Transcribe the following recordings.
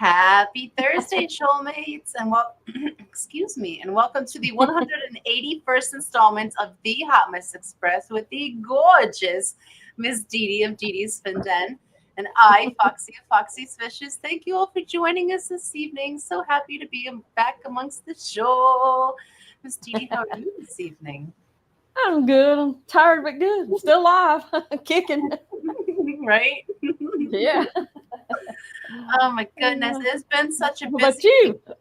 Happy Thursday, shoalmates, and excuse me, and welcome to the 181st installment of the Hot Mess Express with the gorgeous Miss Didi of Didi's Finden, and I, Foxy of Foxy's Fishes. Thank you all for joining us this evening. So happy to be back amongst the show. Miss Didi, how are you this evening? I'm good. I'm tired but good. I'm still alive. Kicking. Right? Yeah. Oh my goodness, it's been such a What busy about you? week.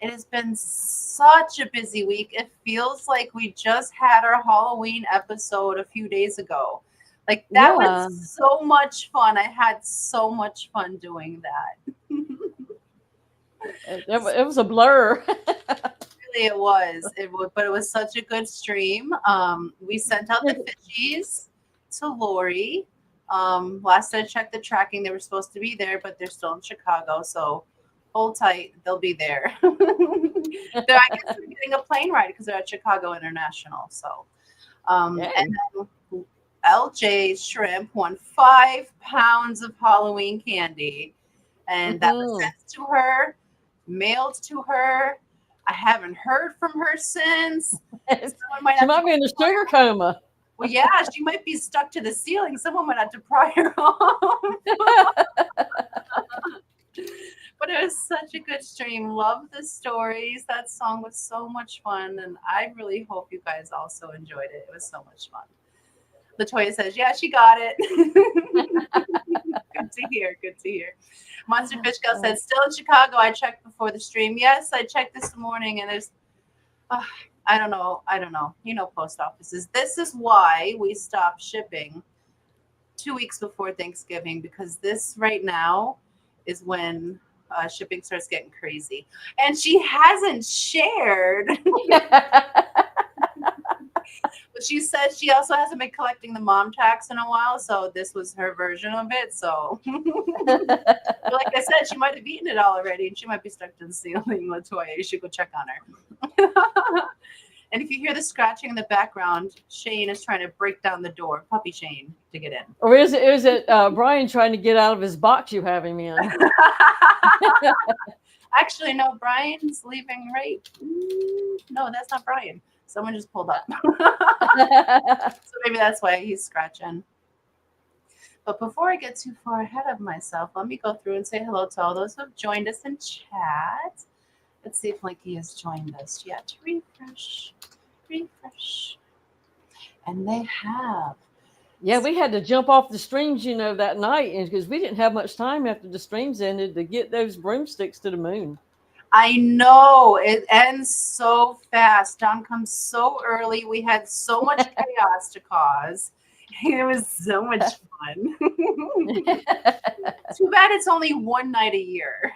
It has been such a busy week. It feels like we just had our Halloween episode a few days ago. Like that was Yeah. so much fun. I had so much fun doing that. It was a blur. Really, it was. But it was such a good stream. We sent out the fishies to Lori. Last I checked the tracking, they were supposed to be there, but they're still in Chicago. So hold tight, they'll be there. I guess they're getting a plane ride because they're at Chicago International. So, Yay. and then LJ's Shrimp won 5 pounds of Halloween candy, and that was Hmm. sent to her, mailed to her. I haven't heard from her since. Someone might She have to might go. be in a sugar coma. Well, yeah, she might be stuck to the ceiling. Someone might have to pry her off. But it was such a good stream. Love the stories. That song was so much fun, and I really hope you guys also enjoyed it. It was so much fun. Latoya says, "Yeah, she got it." Good to hear. Good to hear. Monster Fish Girl said, "Still in Chicago. I checked before the stream. Yes, I checked this morning, and there's, uh, I don't know. I don't know. You know, post offices. This is why we stopped shipping 2 weeks before Thanksgiving because this right now is when shipping starts getting crazy. And she hasn't shared, but she said she also hasn't been collecting the mom tax in a while. So this was her version of it. So, but like I said, she might have eaten it all already and she might be stuck to the ceiling. Latoya, you should go check on her. And if you hear the scratching in the background, Shane is trying to break down the door, puppy Shane, to get in. Or is it Brian trying to get out of his box you have him in? Actually, no, Brian's leaving right. No, that's not Brian. Someone just pulled up. So maybe that's why he's scratching. But before I get too far ahead of myself, let me go through and say hello to all those who have joined us in chat. Let's see if Linky has joined us yet. Refresh, refresh. And they have. Yeah, we had to jump off the streams, that night, and because we didn't have much time after the streams ended to get those broomsticks to the moon. I know it ends so fast. Dawn comes so early. We had so much chaos to cause. It was so much fun. Too bad it's only one night a year.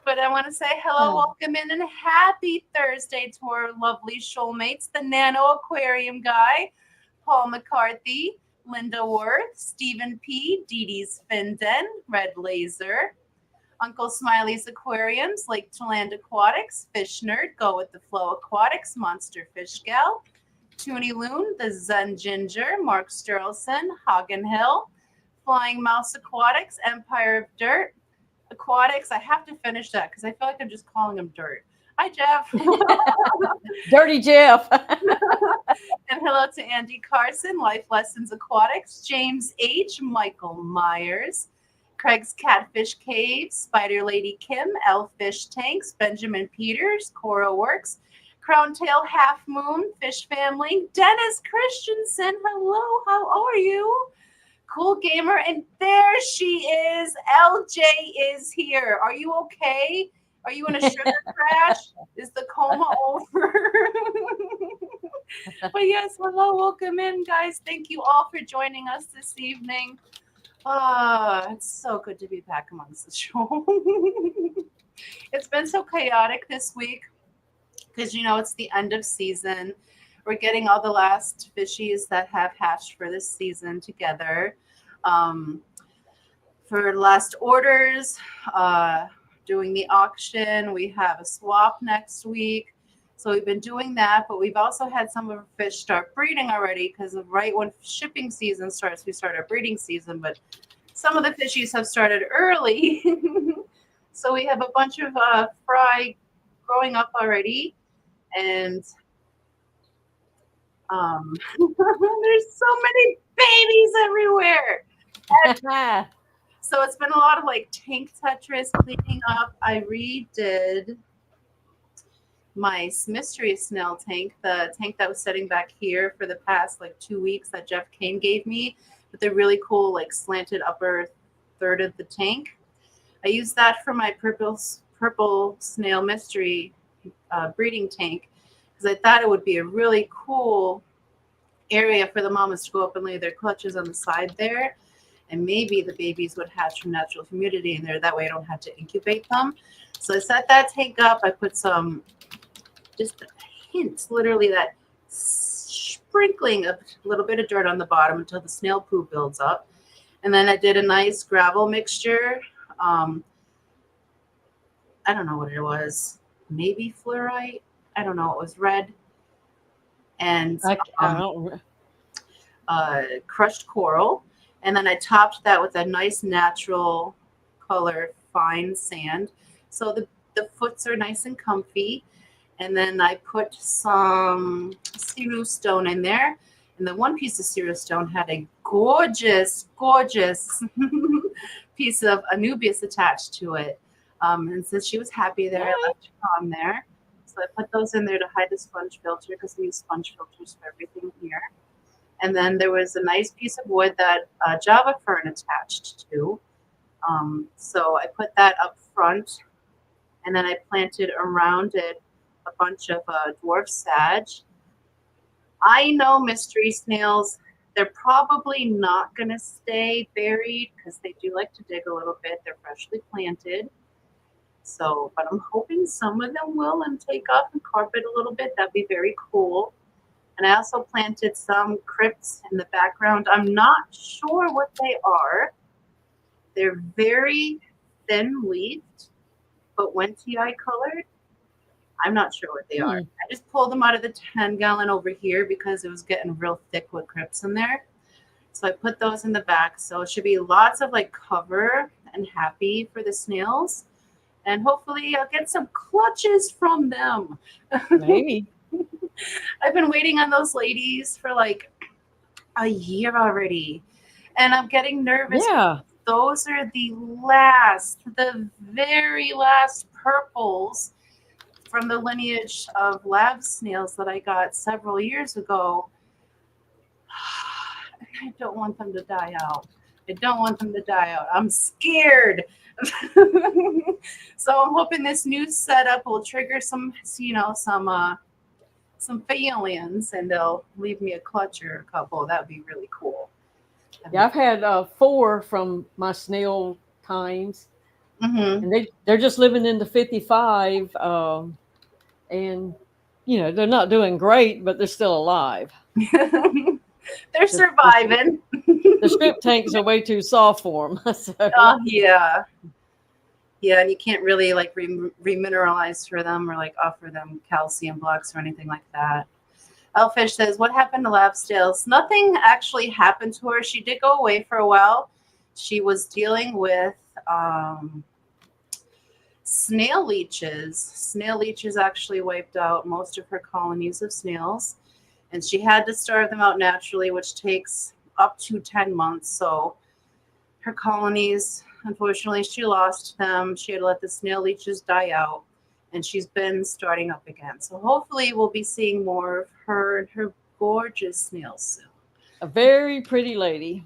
But I want to say hello, welcome in, and happy Thursday to our lovely shoalmates, the Nano Aquarium guy, Paul McCarthy, Linda Worth, Stephen P., Dee Dee's Finden, Red Laser, Uncle Smiley's Aquariums, Lake Cheland Aquatics, Fish Nerd, Go With The Flow Aquatics, Monster Fish Gal, Toonie Loon, The Zen Ginger, Mark Sturlson, Hagen Hill, Flying Mouse Aquatics, Empire of Dirt, Aquatics. I have to finish that because I feel like I'm just calling him Dirt. Hi, Jeff. Dirty Jeff. And hello to Andy Carson, Life Lessons Aquatics, James H., Michael Myers, Craig's Catfish Cave, Spider Lady Kim, Elfish Tanks, Benjamin Peters, Cora Works, Crown Tail Half Moon, Fish Family, Dennis Christensen. Hello, how are you? Cool Gamer, and there she is. LJ is here. Are you okay? Are you in a sugar crash? Is the coma over? But yes, hello, welcome in, guys. Thank you all for joining us this evening. It's so good to be back amongst the show. It's been so chaotic this week because it's the end of season. We're getting all the last fishies that have hatched for this season together. For last orders, doing the auction. We have a swap next week. So we've been doing that, but we've also had some of our fish start breeding already because right when shipping season starts, we start our breeding season. But Some of the fishies have started early. So we have a bunch of fry growing up already. And there's so many babies everywhere. So it's been a lot of like tank Tetris cleaning up. I redid my mystery snail tank, the tank that was sitting back here for the past like 2 weeks that Jeff Kane gave me, with the really cool like slanted upper third of the tank. I used that for my purple snail mystery breeding tank because I thought it would be a really cool area for the mamas to go up and lay their clutches on the side there. And maybe the babies would hatch from natural humidity in there. That way I don't have to incubate them. So I set that tank up. I put some, just a hint, literally that sprinkling of a little bit of dirt on the bottom until the snail poo builds up. And then I did a nice gravel mixture. I don't know what it was. Maybe fluorite. I don't know. It was red. And crushed coral. And then I topped that with a nice natural color fine sand. So the foots are nice and comfy. And then I put some Ceru stone in there. And the one piece of Ceru stone had a gorgeous, gorgeous piece of Anubias attached to it. And since she was happy there, I left her on there. So I put those in there to hide the sponge filter because we use sponge filters for everything here. And then there was a nice piece of wood that Java fern attached to. So I put that up front, and then I planted around it a bunch of dwarf sage. I know mystery snails, they're probably not going to stay buried because they do like to dig a little bit. They're freshly planted. So, but I'm hoping some of them will and take off and carpet a little bit. That'd be very cool. And I also planted some crypts in the background. I'm not sure what they are. They're very thin-leafed, but when TI colored, I'm not sure what they are. I just pulled them out of the 10-gallon over here because it was getting real thick with crypts in there. So I put those in the back. So it should be lots of like cover and happy for the snails. And hopefully I'll get some clutches from them. Maybe. I've been waiting on those ladies for like a year already. And I'm getting nervous. Yeah. Those are the very last purples from the lineage of lab snails that I got several years ago. I don't want them to die out. I'm scared. So I'm hoping this new setup will trigger some failings, and they'll leave me a clutch or a couple. That would be really cool. Yeah, I've had 4 from my snail times, and they're just living in the 55, and they're not doing great, but they're still alive. They're surviving. The strip tanks are way too soft for them. So. Yeah, and you can't really like remineralize for them or like offer them calcium blocks or anything like that. Elfish says, what happened to lab snails? Nothing actually happened to her. She did go away for a while. She was dealing with snail leeches. Snail leeches actually wiped out most of her colonies of snails, and she had to starve them out naturally, which takes up to 10 months. So her colonies, unfortunately, she lost them. She had to let the snail leeches die out, and she's been starting up again. So hopefully we'll be seeing more of her and her gorgeous snails soon. A very pretty lady.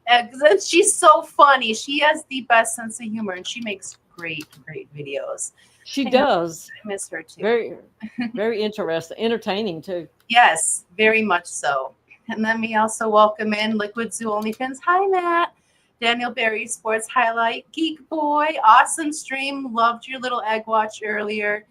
And she's so funny. She has the best sense of humor, and she makes great videos. She does. I miss her too. Very, very interesting, entertaining too. Yes, very much so. And then we also welcome in Liquid Zoo OnlyFans. Hi, Matt. Daniel Berry Sports Highlight. Geek Boy. Awesome stream. Loved your little egg watch earlier.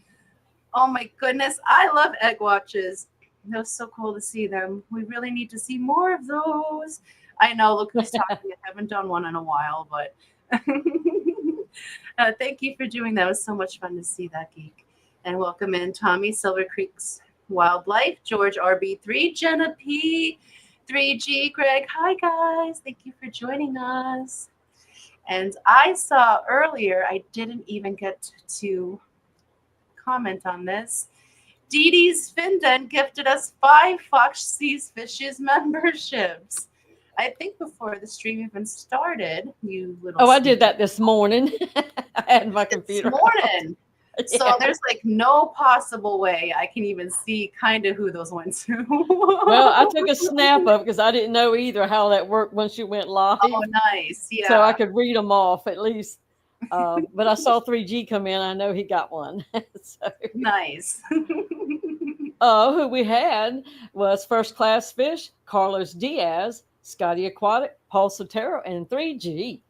Oh my goodness. I love egg watches. It was so cool to see them. We really need to see more of those. I know. Look who's talking. I haven't done one in a while, but thank you for doing that. It was so much fun to see that, Geek. And welcome in Tommy Silver Creek's Wildlife, George RB3, Jenna P, 3G, Greg. Hi, guys. Thank you for joining us. And I saw earlier, I didn't even get to comment on this. Dee Dee's Finden gifted us 5 Fox Seas Fishes memberships. I think before the stream even started, you little. Oh, I did that this morning. I had my this computer. morning. So Yeah. there's like no possible way I can even see kind of who those went to. Well, I took a snap of because I didn't know either how that worked once you went live. Oh, nice. Yeah. So I could read them off at least. But I saw 3G come in. I know he got one. So, nice. who we had was First Class Fish, Carlos Diaz, Scotty Aquatic, Paul Sotero, and 3G.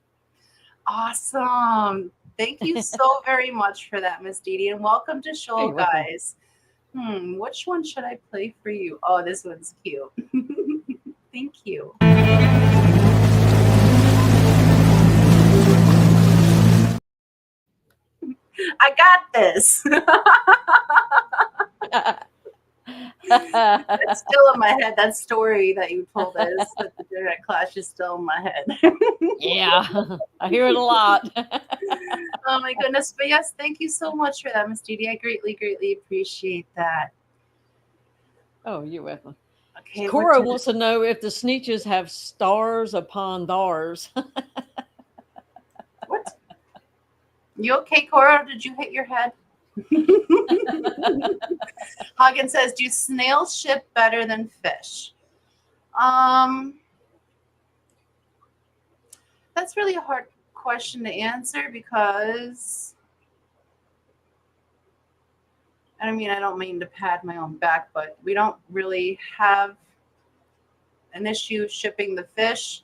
Awesome. Thank you so very much for that, Miss Didi, and welcome to Shoal, guys. Which one should I play for you? Oh, this one's cute. Thank you. I got this. It's still in my head. That story that you told us that the direct clash is still in my head. Yeah, I hear it a lot. Oh my goodness. But yes, thank you so much for that, Miss Didi. I greatly, greatly appreciate that. Oh, you're welcome. Okay, Cora wants to know if the Sneetches have stars upon theirs. What? You okay, Cora? Did you hit your head? Hagen says, do snails ship better than fish? That's really a hard question to answer because I mean, I don't mean to pat my own back, but we don't really have an issue shipping the fish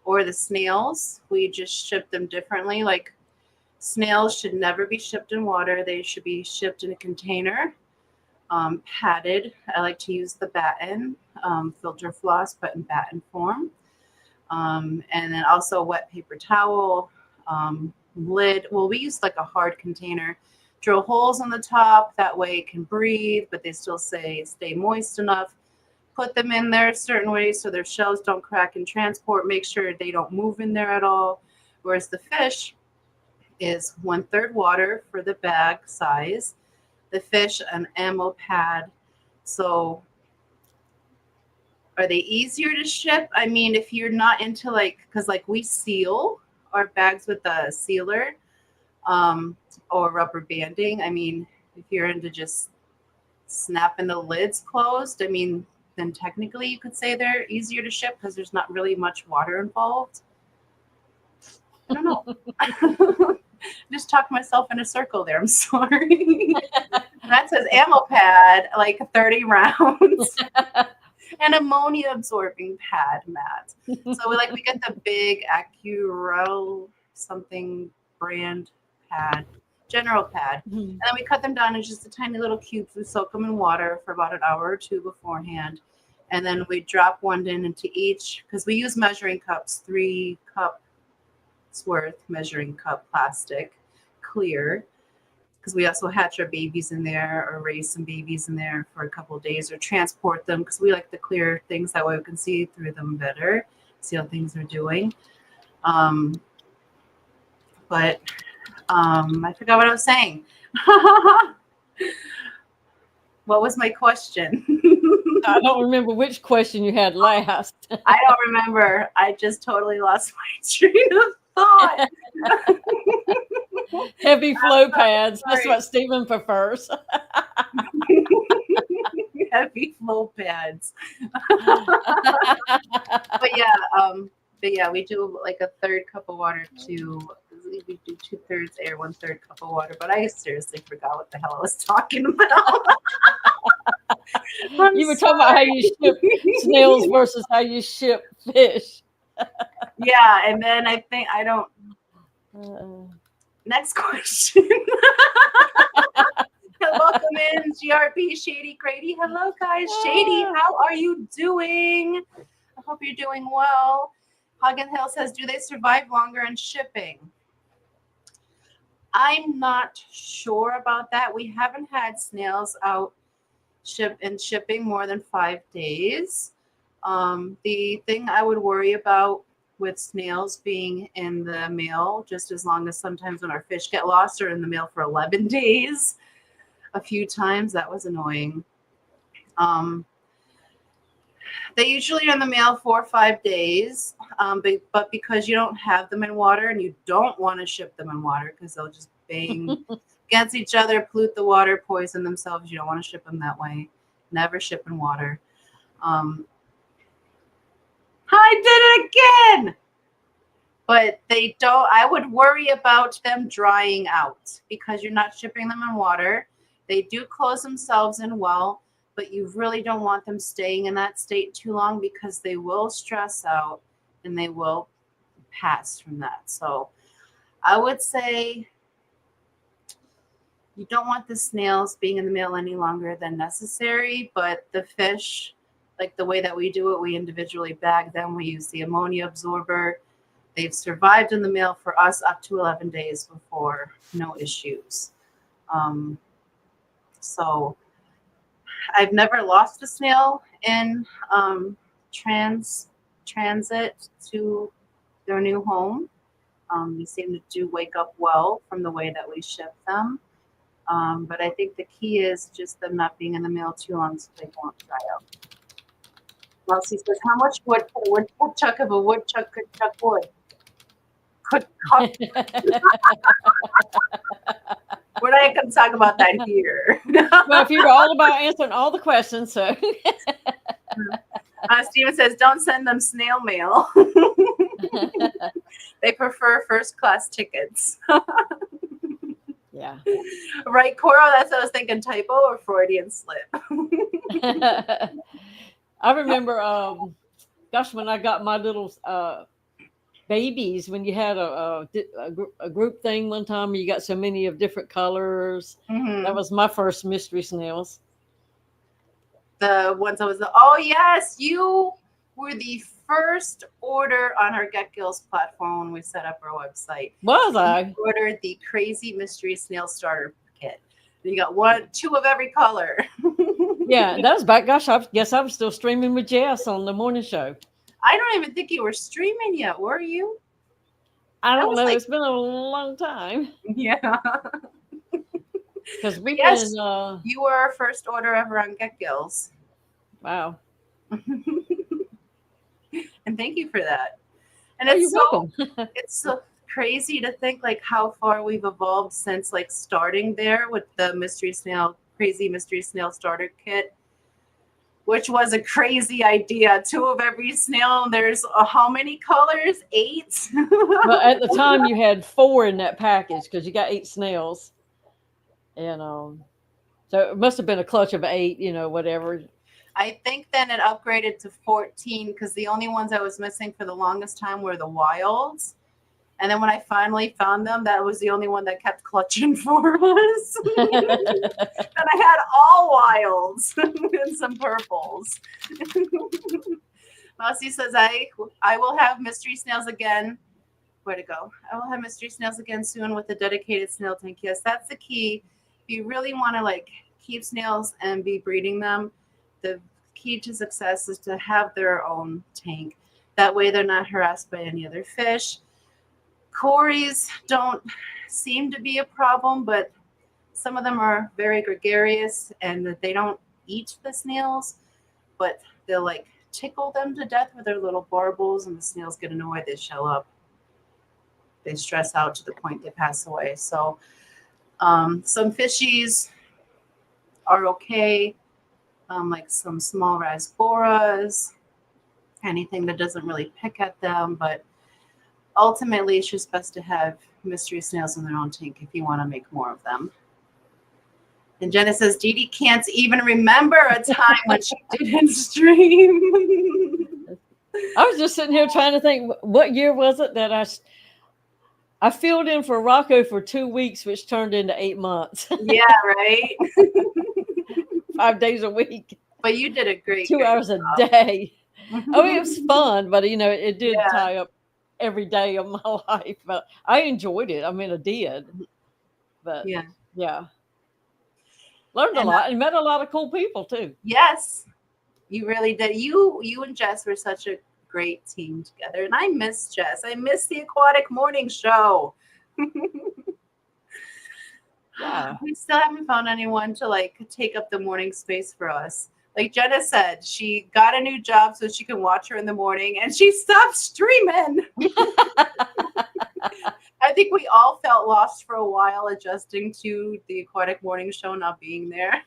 or the snails. We just ship them differently. Like snails should never be shipped in water. They should be shipped in a container, padded. I like to use the batten, filter floss, but in batten form. And then also wet paper towel, lid. Well, we use like a hard container. Drill holes on the top. That way it can breathe, but they still stay moist enough. Put them in there a certain way so their shells don't crack in transport. Make sure they don't move in there at all. Whereas the fish is 1/3 water for the bag size. The fish, an ammo pad. So are they easier to ship? I mean, if you're not into because we seal our bags with a sealer or rubber banding. I mean, if you're into just snapping the lids closed, I mean, then technically you could say they're easier to ship because there's not really much water involved. I don't know. Just talked myself in a circle there. I'm sorry. That says ammo pad, like 30 rounds. An ammonia absorbing pad, Matt. So we get the big Accurel something brand pad, general pad. And then we cut them down in just a tiny little cubes. We soak them in water for about an hour or two beforehand. And then we drop one into each because we use measuring cups, 3 cups worth measuring cup plastic, clear. Because we also hatch our babies in there or raise some babies in there for a couple of days or transport them because we like the clear things. That way we can see through them better, see how things are doing. But I forgot what I was saying. What was my question? I don't remember which question you had last. I don't remember. I just totally lost my train of thought. Heavy flow pads. That's what Stephen prefers. Heavy flow pads. But yeah, we do like a 1/3 cup of water to we do 2/3 air, 1/3 cup of water. But I seriously forgot what the hell I was talking about. You were talking about how you ship snails versus how you ship fish. Yeah, and then I think I don't. Next question. Welcome in, GRP Shady Grady. Hello, guys. Shady, how are you doing? I hope you're doing well. Hagen Hill says, do they survive longer in shipping? I'm not sure about that. We haven't had snails out shipping more than 5 days. The thing I would worry about with snails being in the mail just as long as sometimes when our fish get lost or in the mail for 11 days. A few times. That was annoying. They usually are in the mail 4 or 5 days, but because you don't have them in water and you don't want to ship them in water because they'll just bang against each other, pollute the water, poison themselves. You don't want to ship them that way. Never ship in water. I did it again! But they don't, I would worry about them drying out because you're not shipping them in water. They do close themselves in well, but you really don't want them staying in that state too long because they will stress out and they will pass from that. So I would say you don't want the snails being in the mail any longer than necessary, but the fish, like the way that we do it, we individually bag them. We use the ammonia absorber. They've survived in the mail for us up to 11 days before, no issues. So I've never lost a snail in transit to their new home. They seem to wake up well from the way that we ship them. But I think the key is just them not being in the mail too long so they won't dry out. Elsie says, how much wood could a woodchuck of a woodchuck could chuck wood? Could cut. We're not going to talk about that here. Well, if you're all about answering all the questions, so. Steven says, don't send them snail mail. They prefer first class tickets. Yeah. Right, Coro? That's what I was thinking, typo or Freudian slip. I remember, gosh, when I got my little babies, when you had a group thing one time, you got so many of different colors. Mm-hmm. That was my first mystery snails. The ones I was, oh yes, you were the first order on our Get Gills platform when we set up our website. Was I? You ordered the crazy mystery snail starter kit. You got 2 of every color. Yeah, that was back. Gosh, I guess I was still streaming with Jess on the morning show. I don't even think you were streaming yet, were you? I don't know. Like, it's been a long time. Yeah. Because we you were our first order ever on Get Gills. Wow. And thank you for that. And you're welcome. It's so crazy to think like how far we've evolved since like starting there with the crazy mystery snail starter kit, which was a crazy idea. 2 of every snail. There's how many colors? 8. Well, at the time you had 4 in that package because you got 8 snails, and so it must have been a clutch of 8. Whatever. I think then it upgraded to 14 because the only ones I was missing for the longest time were the wilds. And then when I finally found them, that was the only one that kept clutching for us. And I had all wilds and some purples. Mousy says, I will have mystery snails again. Where to go? I will have mystery snails again soon with a dedicated snail tank. Yes, that's the key. If you really want to keep snails and be breeding them, the key to success is to have their own tank. That way they're not harassed by any other fish. Cories don't seem to be a problem, but some of them are very gregarious and they don't eat the snails, but they'll tickle them to death with their little barbels, and the snails get annoyed. They shell up. They stress out to the point they pass away. So some fishies are okay, like some small rasboras, anything that doesn't really pick at them, but ultimately, it's just best to have mystery snails in their own tank if you want to make more of them. And Jenna says, Didi can't even remember a time when she didn't stream. I was just sitting here trying to think, what year was it that I filled in for Rocco for 2 weeks, which turned into 8 months. Yeah, right? 5 days a week. But you did a great 2 hours a day. Oh, it was fun, but it did tie up every day of my life, but I enjoyed it. I mean, I did, but yeah. Learned a lot and met a lot of cool people too. Yes, you really did. You and Jess were such a great team together. And I miss Jess. I miss the Aquatic Morning Show. Yeah. We still haven't found anyone to like take up the morning space for us. Like Jenna said, she got a new job so she can watch her in the morning, and she stopped streaming. I think we all felt lost for a while adjusting to the Aquatic Morning Show not being there.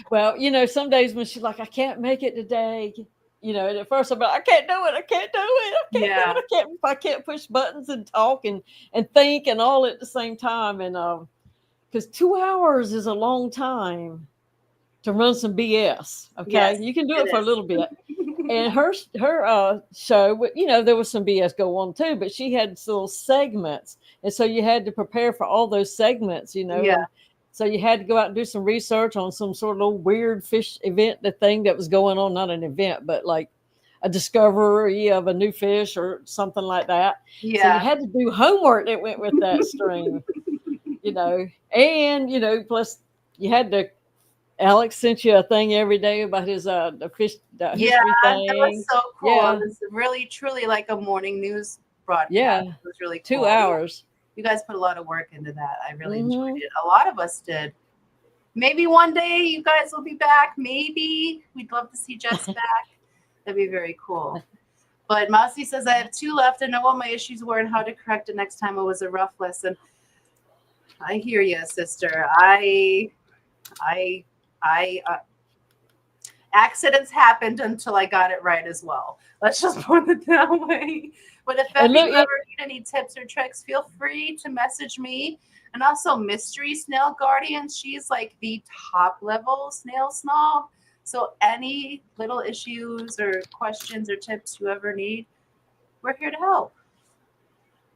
Well, some days when she's like, I can't make it today, and at first I'm like, I can't do it. I can't do it. I can't do it. I can't push buttons and talk and think and all at the same time. And because 2 hours is a long time to run some BS. Okay. Yes, you can do it for a little bit. And her show, there was some BS go on too, but she had little segments. And so you had to prepare for all those segments, Yeah. And so you had to go out and do some research on some sort of little weird fish event, the thing that was going on, not an event, but like a discovery of a new fish or something like that. Yeah. So you had to do homework that went with that stream, and, plus you had to, Alex sent you a thing every day about his the fish history thing. That was so cool. Yeah. It was really, truly like a morning news broadcast. Yeah. It was really cool. 2 hours. You guys put a lot of work into that. I really enjoyed it. A lot of us did. Maybe one day you guys will be back. Maybe. We'd love to see Jess back. That'd be very cool. But Mousy says, I have 2 left. I know what my issues were and how to correct it next time. It was a rough lesson. I hear you, sister. Accidents happened until I got it right as well. Let's just put it that way. But if you ever need any tips or tricks, feel free to message me. And also Mystery Snail Guardian, she's like the top level snail snob. So any little issues or questions or tips you ever need, we're here to help.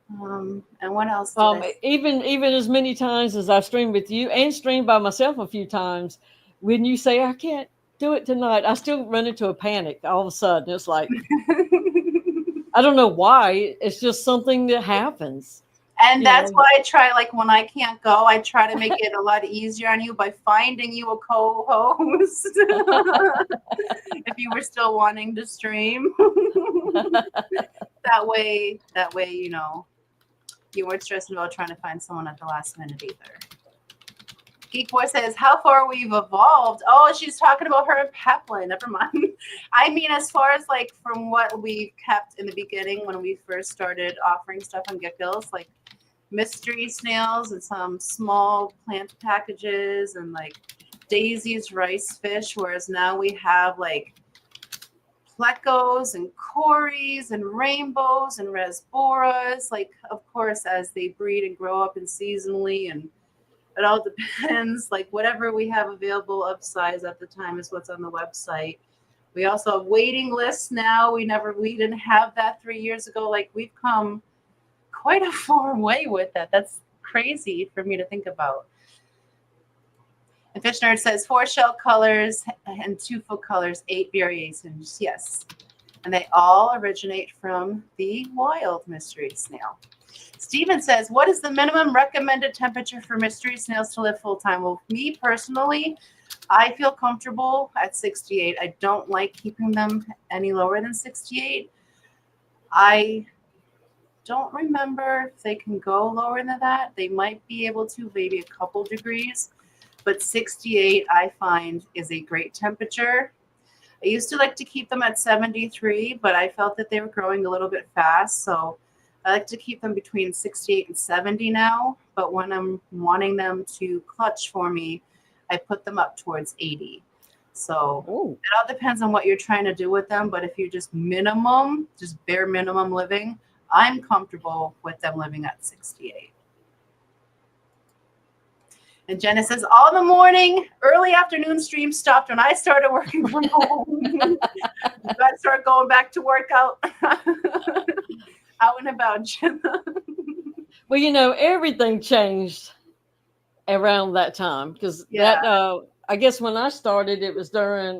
And what else? Even as many times as I've streamed with you and streamed by myself a few times, when you say I can't do it tonight, I still run into a panic all of a sudden. It's like I don't know why. It's just something that happens. And that's why I try, like when I can't go, I try to make it a lot easier on you by finding you a co-host. If you were still wanting to stream. that way, you weren't stressing about trying to find someone at the last minute either. Geek Boy says, how far we've evolved. Oh, she's talking about her and Peplin. Never mind. I mean, as far as like from what we kept in the beginning when we first started offering stuff on Get-Gills, like mystery snails and some small plant packages and like Daisy's rice fish, whereas now we have like plecos and cories and rainbows and rasboras, like of course as they breed and grow up and seasonally, and it all depends. Like whatever we have available of size at the time is what's on the website. We also have waiting lists now. We didn't have that 3 years ago. Like we've come quite a far way with that. That's crazy for me to think about. And Fish Nerd says 4 shell colors and 2 full colors, 8 variations. Yes. And they all originate from the wild mystery snail. Steven says, what is the minimum recommended temperature for mystery snails to live full time? Well, me personally, I feel comfortable at 68. I don't like keeping them any lower than 68. I don't remember if they can go lower than that. They might be able to, maybe a couple degrees. But 68, I find, is a great temperature. I used to like to keep them at 73, but I felt that they were growing a little bit fast. So I like to keep them between 68 and 70 now. But when I'm wanting them to clutch for me, I put them up towards 80. So It all depends on what you're trying to do with them. But if you're just bare minimum living, I'm comfortable with them living at 68. And Jenna says, all in the morning, early afternoon stream stopped when I started working from home. You got to start going back to work out and about, Jenna. Well, everything changed around that time because I guess when I started, it was during,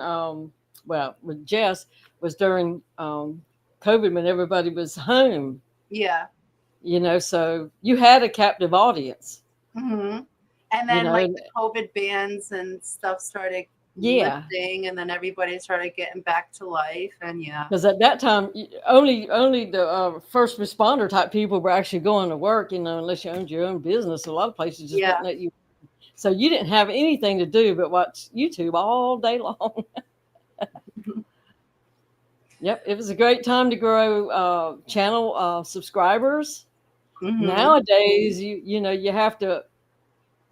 with Jess, was during COVID when everybody was home. Yeah. So you had a captive audience. Mm-hmm. And then like the COVID bans and stuff started Yeah. lifting, and then everybody started getting back to life. And yeah. Because at that time, only the first responder type people were actually going to work, unless you owned your own business. A lot of places just wouldn't let you. So you didn't have anything to do but watch YouTube all day long. Yep, it was a great time to grow channel subscribers. Mm-hmm. Nowadays, you have to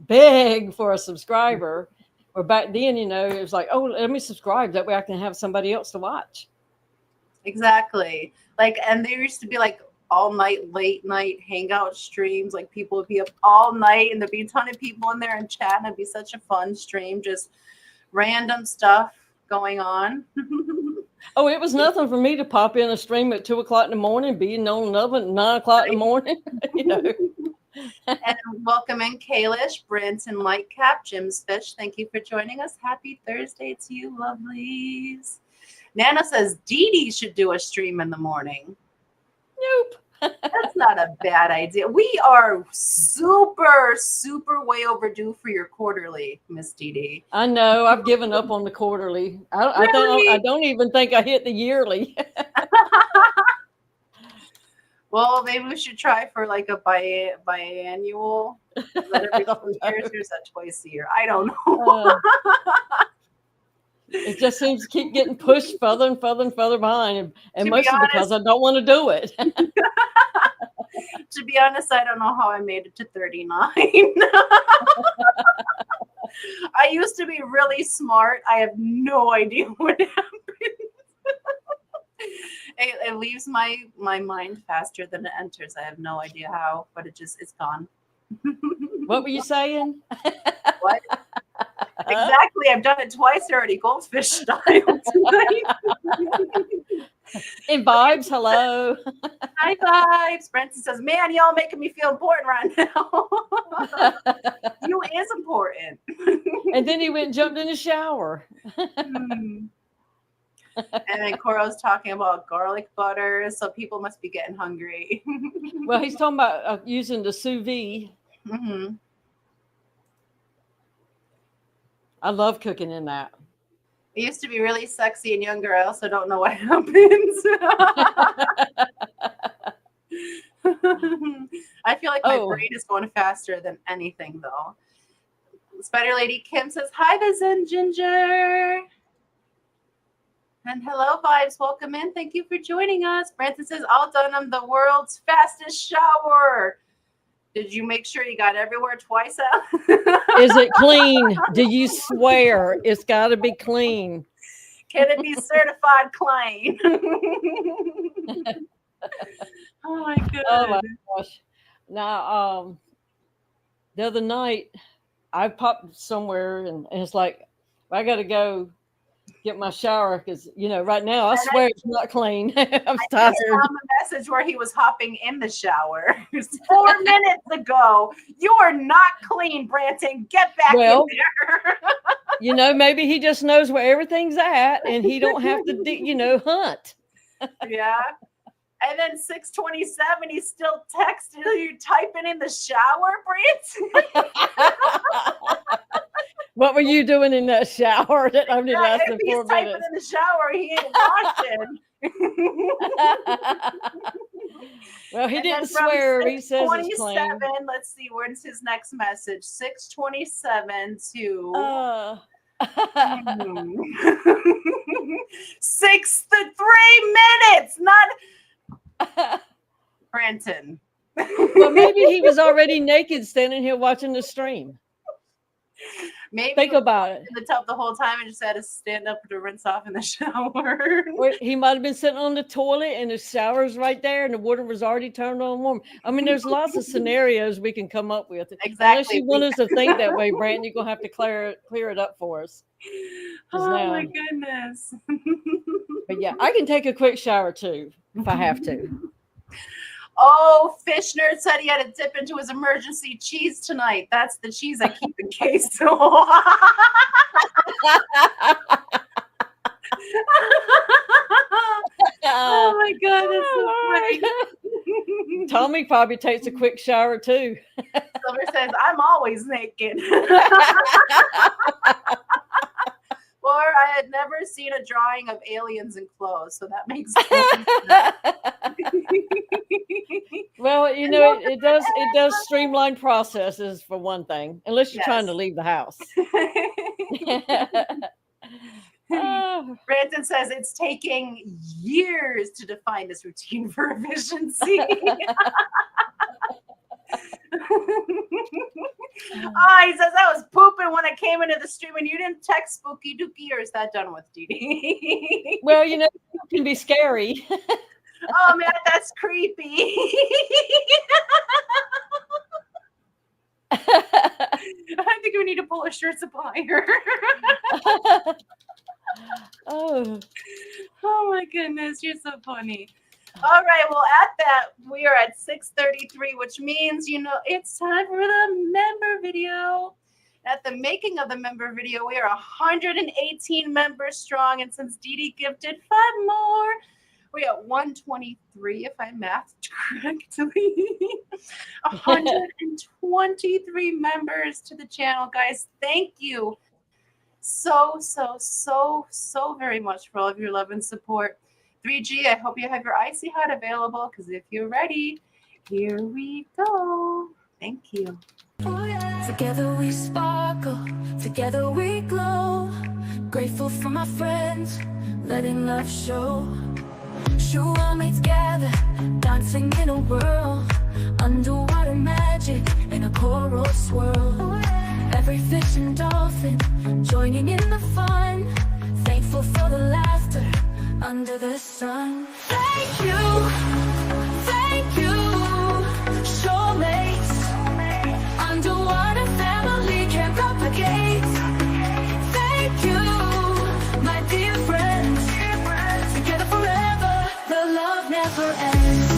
beg for a subscriber. Or back then, it was like, oh, let me subscribe. That way I can have somebody else to watch. Exactly. And there used to be all night, late night hangout streams. People would be up all night and there'd be a ton of people in there and chat. And it'd be such a fun stream, just random stuff going on. Oh, it was nothing for me to pop in a stream at 2:00 in the morning, being on another at 9:00 in the morning. And welcome in Kalish, Brenton, Lightcap, Jim's Fish. Thank you for joining us. Happy Thursday to you, lovelies. Nana says Didi should do a stream in the morning. Nope. That's not a bad idea. We are super, super way overdue for your quarterly, Miss Didi. I know. I've given up on the quarterly. I don't even think I hit the yearly. Well, maybe we should try for a biannual. Is that every 2 years or is that twice a year? I don't know. It just seems to keep getting pushed further and further and further behind, and mostly because I don't want to do it. To be honest, I don't know how I made it to 39. I used to be really smart. I have no idea what happened. It leaves my mind faster than it enters. I have no idea how, but it's gone. What were you saying? What? Exactly. I've done it twice already, goldfish style tonight. In vibes, hello. Hi, vibes. Brenton says, man, y'all making me feel important right now. You is important. And then he went and jumped in the shower. And then Coro's talking about garlic butter, so people must be getting hungry. Well, he's talking about using the sous vide. Mm-hmm. I love cooking in that. It used to be really sexy and younger. I also don't know what happens. I feel like my brain is going faster than anything, though. Spider Lady Kim says, hi, the Zen Ginger. And hello, vibes. Welcome in. Thank you for joining us. Branson says, all done on the world's fastest shower. Did you make sure you got everywhere twice out? Is it clean? Do you swear it's got to be clean? Can it be certified clean? Oh my goodness. Oh my gosh. Now, the other night I popped somewhere and it's like, I got to go get my shower because, right now I swear it's not clean. I'm tired. I found a message where he was hopping in the shower 4 minutes ago. You are not clean, Branton. Get back in there. Maybe he just knows where everything's at and he don't have to, hunt. Yeah. And then 6:27, he's still texting you, typing in the shower, Branton. What were you doing in that shower that only lasted 4 minutes? If he's typing in the shower, he ain't watching. Well, he didn't swear. He says it's clean. Let's see, where's his next message? 6:27 to 6 to 3 minutes, not Branton. Well, maybe he was already naked standing here watching the stream. Maybe think about it. In the tub the whole time and just had to stand up to rinse off in the shower. Or he might have been sitting on the toilet and the shower's right there and the water was already turned on warm. I mean, there's lots of scenarios we can come up with. Exactly. Unless you want us to think that way, Brandon, you're gonna have to clear it up for us. Oh my goodness. But yeah, I can take a quick shower too if I have to. Oh, Fish Nerd said he had to dip into his emergency cheese tonight. That's the cheese I keep in case. Oh my God, that's so funny. Tommy probably takes a quick shower too. Silver says, I'm always naked. I had never seen a drawing of aliens in clothes, so that makes sense. Well, it does streamline processes for one thing, unless you're trying to Yes. leave the house. Brandon says it's taking years to define this routine for efficiency. He says I was pooping when I came into the stream and you didn't text Spooky Dookie, or is that done with Didi? Well, it can be scary. Oh man, that's creepy. I think we need to pull a shirt supplier. Oh my goodness, you're so funny. All right, well, at that, we are at 6:33, which means, it's time for the member video. At the making of the member video, we are 118 members strong, and since Didi gifted 5 more, we are 123, if I mathed correctly. 123 members to the channel, guys. Thank you so very much for all of your love and support. 3G, I hope you have your icy hot available, because if you're ready, here we go. Thank you. Together we sparkle, together we glow. Grateful for my friends, letting love show. Shoalmates gather, dancing in a whirl. Underwater magic in a coral swirl. Every fish and dolphin joining in the fun. Thankful for the laughter under the sun. Thank you, shoalmates. Underwater family can't replicate. Thank you, my dear friends. Together forever, the love never ends.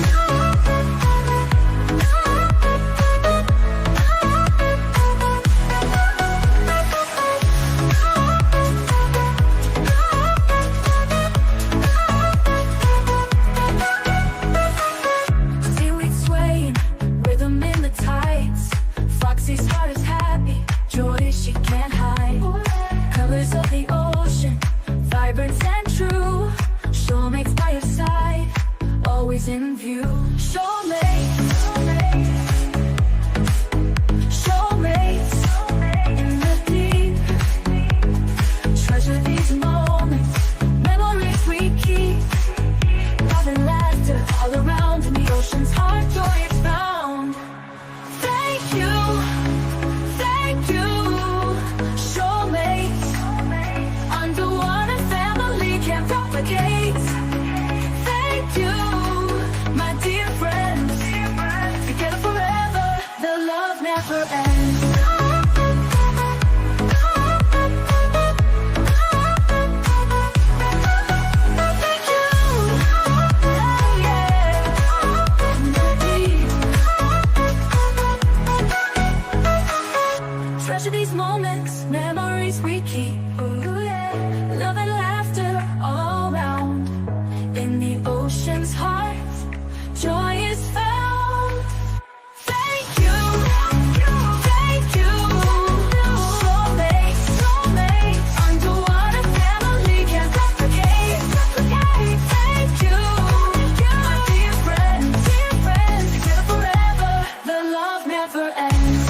In view, shoalmates, in the deep. Treasure these moments, memories we keep. Love and laughter all around in the ocean's heart, joy is found. Thank you, shoalmates. Underwater family can't replicate. Thank you, my dear friends. Together forever, the love never ends. Thank you, treasure these moments, memories we keep. Ooh, yeah. Love and laughter all around. In the ocean's heart, joy is found. Thank you, shoalmates. Underwater family can't replicate. Thank you, my dear friends. Together forever, the love never ends.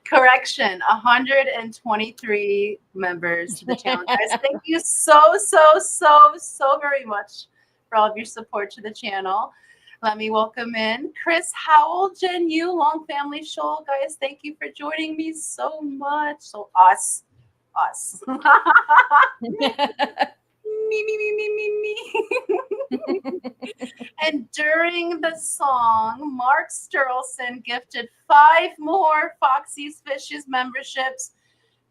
Correction, 123 members to the channel, guys. Thank you so very much for all of your support to the channel. Let me welcome in Chris Howell, Jen Yu, Long Family Shoal, guys. Thank you for joining me so much. So us. me. And during the song, Mark Sterlson gifted 5 more Foxy's Fishes memberships,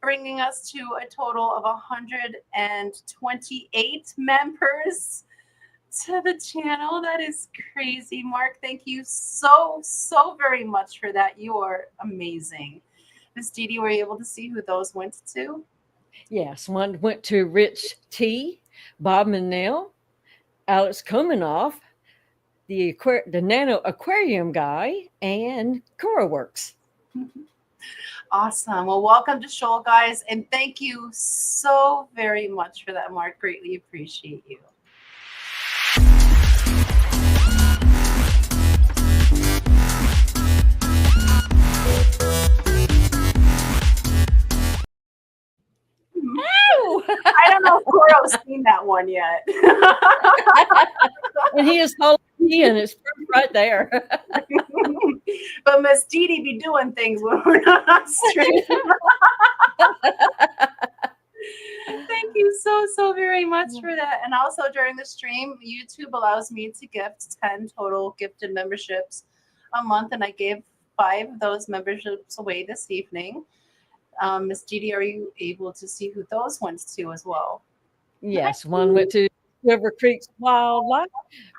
bringing us to a total of 128 members to the channel. That is crazy. Mark, thank you so very much for that. You are amazing. Miss Didi, were you able to see who those went to? Yes, one went to Rich T, Bob Manell, Alex Kominoff, the Nano Aquarium guy, and Cora Works. Awesome. Well, welcome to Shoal, guys, and thank you so very much for that, Mark. Greatly appreciate you. I don't know if Coro's seen that one yet. And he is taller than me, and it's right there. But Miss Didi be doing things when we're not on stream. Thank you so very much for that. And also during the stream, YouTube allows me to gift 10 total gifted memberships a month, and I gave 5 of those memberships away this evening. Miss Didi, are you able to see who those went to as well? Yes, one went to River Creek's Wildlife,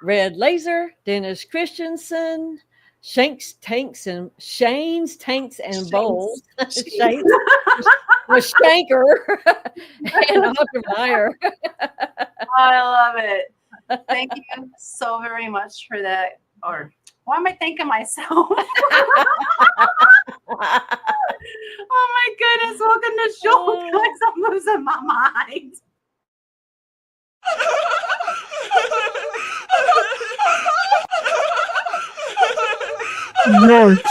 Red Laser, Dennis Christensen, Shane's Tanks and Bowls, Shane's was Shanker, and Ottermeyer. I love it. Thank you so very much for that. Or why am I thanking myself? Oh my goodness, welcome to Shoal, guys. I'm losing my mind. Yikes.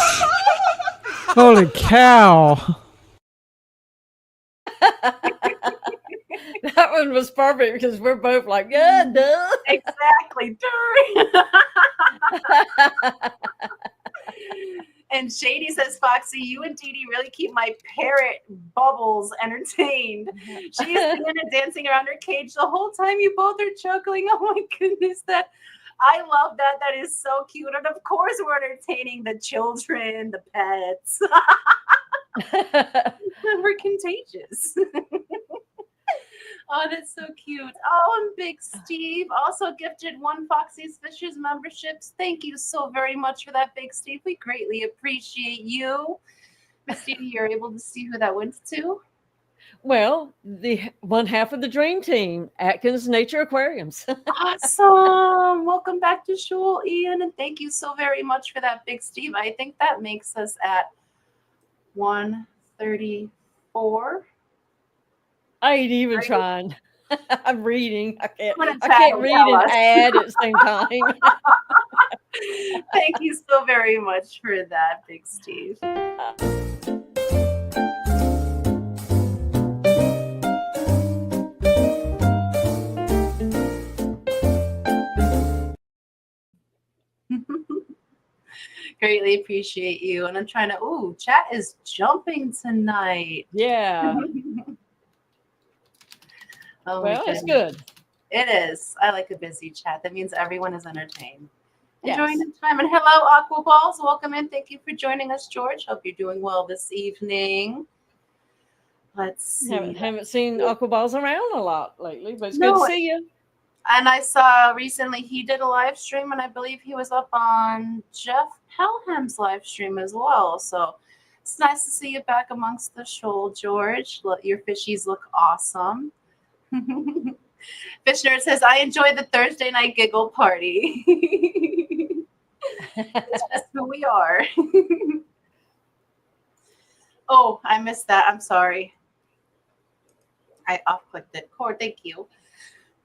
Holy cow. That one was perfect because we're both like, yeah, duh. Exactly. And Shady says, Foxy, you and Didi really keep my parrot Bubbles entertained. She's singing and dancing around her cage the whole time you both are chuckling. Oh my goodness, I love that. That is so cute. And of course, we're entertaining the children, the pets. We're contagious. Oh, that's so cute. Oh, and Big Steve also gifted 1 Foxy's Fishes memberships. Thank you so very much for that, Big Steve. We greatly appreciate you. Miss Stevie, you're able to see who that went to? Well, the one half of the dream team, Atkins Nature Aquariums. Awesome. Welcome back to Shoal, Ian, and thank you so very much for that, Big Steve. I think that makes us at 134. I ain't even trying. I'm reading. I can't read and and add at the same time. Thank you so very much for that, Big Steve. Greatly appreciate you. And I'm trying to, chat is jumping tonight. Yeah. Oh, well, it's good. It is. I like a busy chat. That means everyone is entertained. Yes. Enjoying the time. And hello, Aqua Balls. Welcome in. Thank you for joining us, George. Hope you're doing well this evening. Let's see. Haven't seen Aqua Balls around a lot lately, but it's good to see you. And I saw recently he did a live stream, and I believe he was up on Jeff Pelham's live stream as well. So it's nice to see you back amongst the shoal, George. Your fishies look awesome. Fish Nerd says, I enjoy the Thursday night giggle party. It's just who we are. Oh, I missed that. I'm sorry. I off-clicked it. Core, thank you.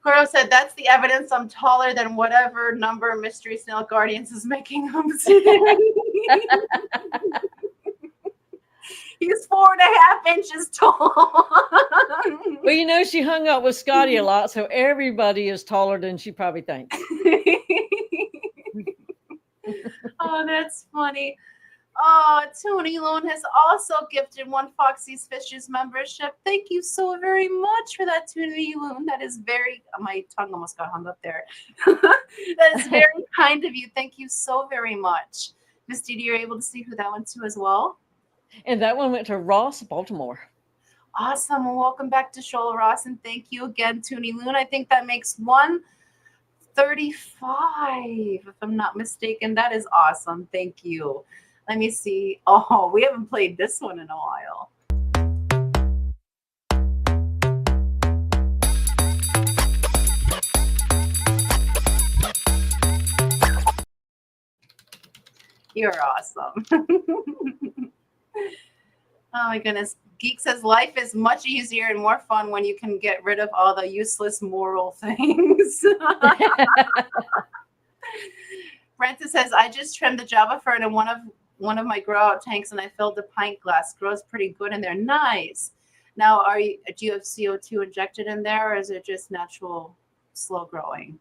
Coro said, that's the evidence I'm taller than whatever number Mystery Snail Guardians is making them today. He's 4.5 inches tall. Well, she hung out with Scotty a lot, so everybody is taller than she probably thinks. Oh, that's funny. Oh, Tony Loon has also gifted 1 Foxy's Fishes membership. Thank you so very much for that, Tony Loon. That is my tongue almost got hung up there. That is very kind of you. Thank you so very much. Miss Didi, you're able to see who that went to as well? And that one went to Ross, Baltimore. Awesome. Well, welcome back to Shoal, Ross, and thank you again, Toonie Loon. I think that makes 135, if I'm not mistaken. That is awesome. Thank you. Let me see. Oh, we haven't played this one in a while. You're awesome. Oh my goodness. Geek says life is much easier and more fun when you can get rid of all the useless moral things. Brenta says, I just trimmed the Java fern in one of my grow out tanks and I filled the pint glass. Grows pretty good in there. Nice. Now, do you have CO2 injected in there, or is it just natural slow growing?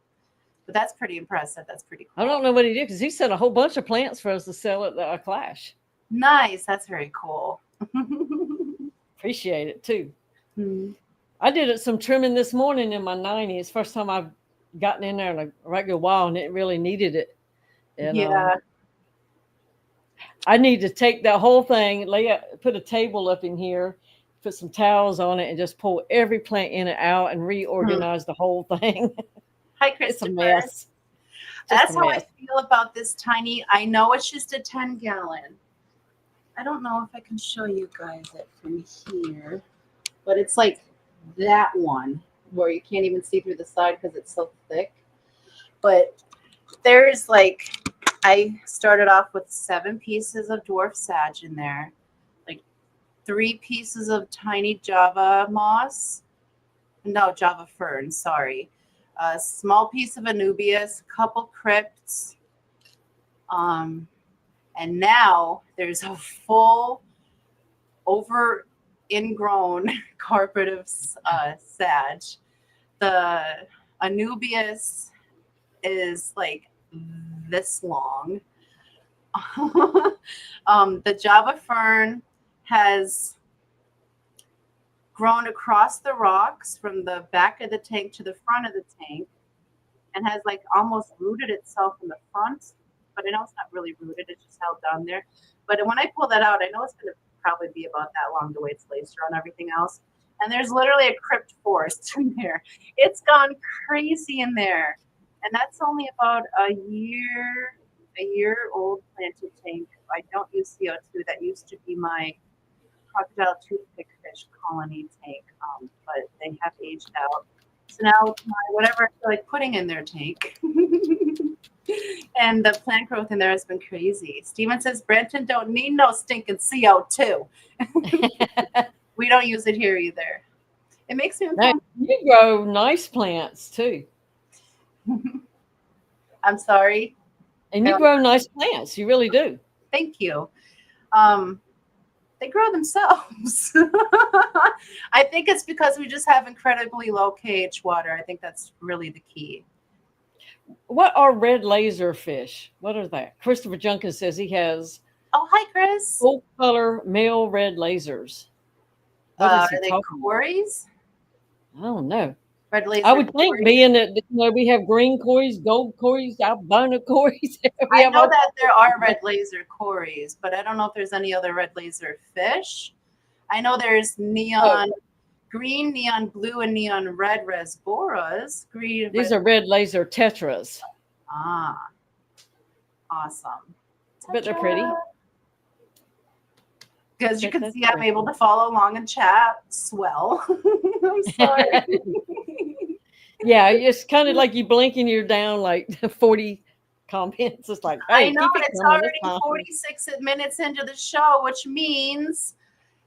But that's pretty impressive. That's pretty cool. I don't know what he did because he sent a whole bunch of plants for us to sell at the Clash. Nice. That's very cool. Appreciate it too. Hmm. I did some trimming this morning in my 90s. First time I've gotten in there in a regular while, and it really needed it. And, yeah. I need to take that whole thing, put a table up in here, put some towels on it, and just pull every plant in and out and reorganize the whole thing. Hi, It's a Christopher. mess. That's how I feel about this tiny. I know it's just a 10-gallon. I don't know if I can show you guys it from here, but it's like that one where you can't even see through the side because it's so thick. But there's like, I started off with 7 pieces of dwarf sage in there, like 3 pieces of tiny Java moss. No, Java fern, sorry. A small piece of Anubias, a couple crypts. And now there's a full ingrown carpet of sage. The Anubias is like this long. The Java fern has grown across the rocks from the back of the tank to the front of the tank and has like almost rooted itself in the front. But I know it's not really rooted, it's just held down there. But when I pull that out, I know it's going to probably be about that long the way it's laced around everything else. And there's literally a crypt forest in there. It's gone crazy in there. And that's only about a year old planted tank. I don't use CO2. That used to be my crocodile toothpick fish colony tank, but they have aged out. So now it's my whatever I feel like putting in their tank. And the plant growth in there has been crazy. Steven says, Brenton don't need no stinking CO2. We don't use it here either. It makes me uncomfortable. You grow nice plants too. I'm sorry. And you grow nice plants. You really do. Thank you. They grow themselves. I think it's because we just have incredibly low pH water. I think that's really the key. What are red laser fish? What are that? Christopher Junkins says he has. Oh, hi, Chris. Full color male red lasers. Are they quarries? I don't know. Red laser. I would think, being that we have green quarries, gold quarries, albino quarries. I know that there are red laser quarries, but I don't know if there's any other red laser fish. I know there's neon green, neon blue, and neon red resboras. These are red laser tetras. Ah, awesome. But they're pretty. Because you can see I'm able to follow along and chat. Swell. I'm sorry. Yeah, it's kind of like you blink and you're down like 40 comments. It's like, hey, I know it's already 46 minutes into the show, which means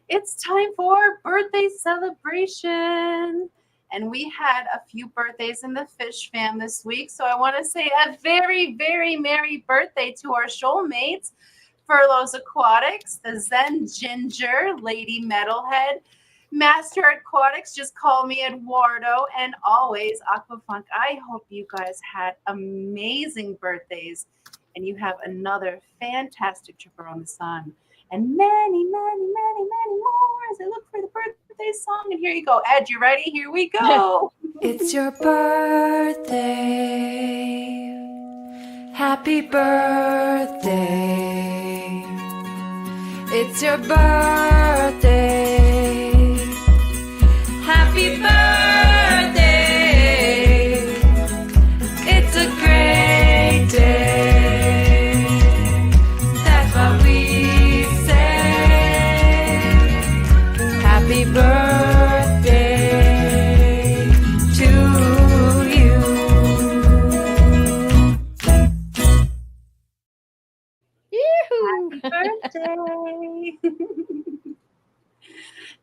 it's time for birthday celebration. And we had a few birthdays in the Fish fam this week. So I want to say a very, very merry birthday to our shoalmates. Furloughs Aquatics, the Zen Ginger, Lady Metalhead, Master Aquatics, just call me Eduardo, and always Aquafunk. I hope you guys had amazing birthdays and you have another fantastic trip around the sun and many, many, many, many more as I look for the birthday song. And here you go. Ed, you ready? Here we go. It's your birthday. Happy birthday. It's your birthday. Happy birthday. It's a great day. That's why we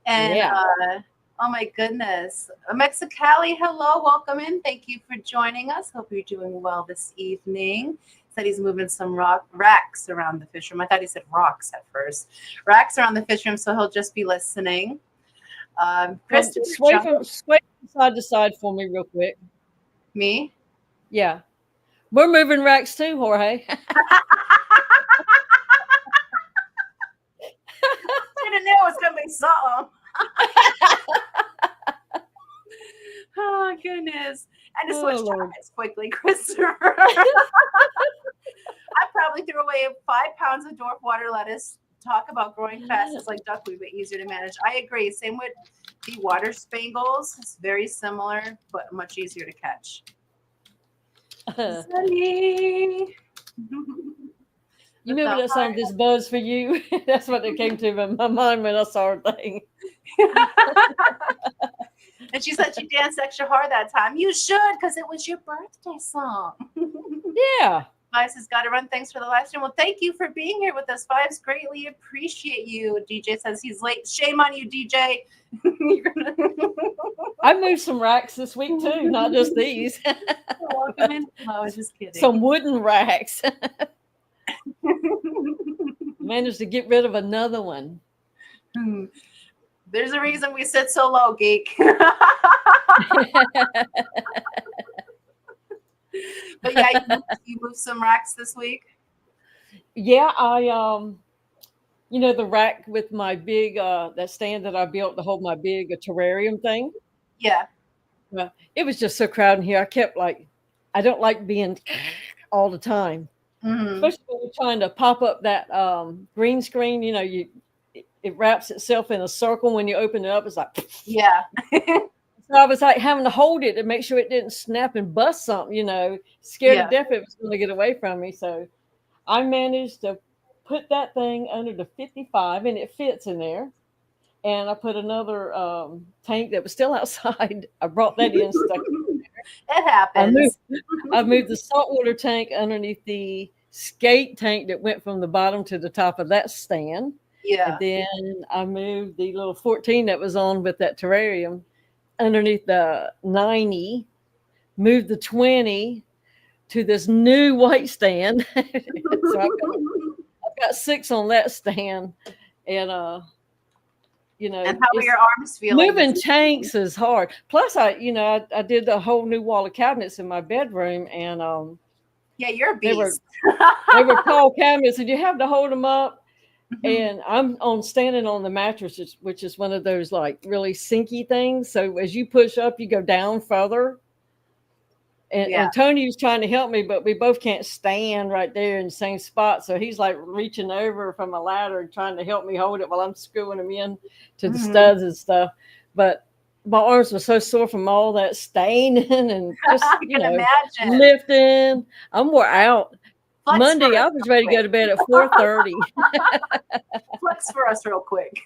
And Yeah. oh my goodness. Mexicali, hello, welcome in. Thank you for joining us. Hope you're doing well this evening. Said he's moving some racks around the fish room. I thought he said rocks at first. Racks around the fish room, so he'll just be listening. Kristen, Sway from side to side for me real quick. me? Yeah. We're moving racks too, Jorge. Should have knew it was gonna be something. Oh goodness. I just switched topics quickly, Christopher. I probably threw away 5 pounds of dwarf water lettuce. Talk about growing fast. It's like duckweed, but easier to manage. I agree. Same with the water spangles. It's very similar, but much easier to catch. You remember that song, This Buzz for You? That's what it came to my mind when I saw her thing. And she said she danced extra hard that time. You should, because it was your birthday song. Yeah. Vibes has got to run. Thanks for the live stream. Well, thank you for being here with us, Vibes. Greatly appreciate you. DJ says he's late. Shame on you, DJ. I moved some racks this week too, not just these. Welcome in. No, I was just kidding. Some wooden racks. Managed to get rid of another one. There's a reason we sit so low, geek. But yeah, you moved some racks this week. Yeah, I the rack with my big that stand that I built to hold my big terrarium thing. Yeah. Well, it was just so crowded in here. I kept I don't like being all the time. Mm-hmm. Especially when you're trying to pop up that green screen, it wraps itself in a circle when you open it up. It's like, yeah. So I was having to hold it to make sure it didn't snap and bust something, scared to death it was going to get away from me. So I managed to put that thing under the 55 and it fits in there. And I put another tank that was still outside. I brought that in, stuck it in there. It happens. I moved the saltwater tank underneath the skate tank that went from the bottom to the top of that stand. Yeah. And then I moved the little 14 that was on with that terrarium underneath the 90, moved the 20 to this new white stand. So I've got 6 on that stand. And, and how are your arms feeling? Moving tanks is hard. Plus, I did a whole new wall of cabinets in my bedroom. And yeah, you're a beast. They were tall cabinets, and you have to hold them up. And I'm standing on the mattress, which is one of those really sinky things. So as you push up, you go down further. And Tony was trying to help me, but we both can't stand right there in the same spot. So he's reaching over from a ladder and trying to help me hold it while I'm screwing them in to the studs and stuff. But my arms were so sore from all that staining and just imagine. Lifting. I'm wore out. Monday, I was ready to go to bed at 4:30. Flex for us real quick.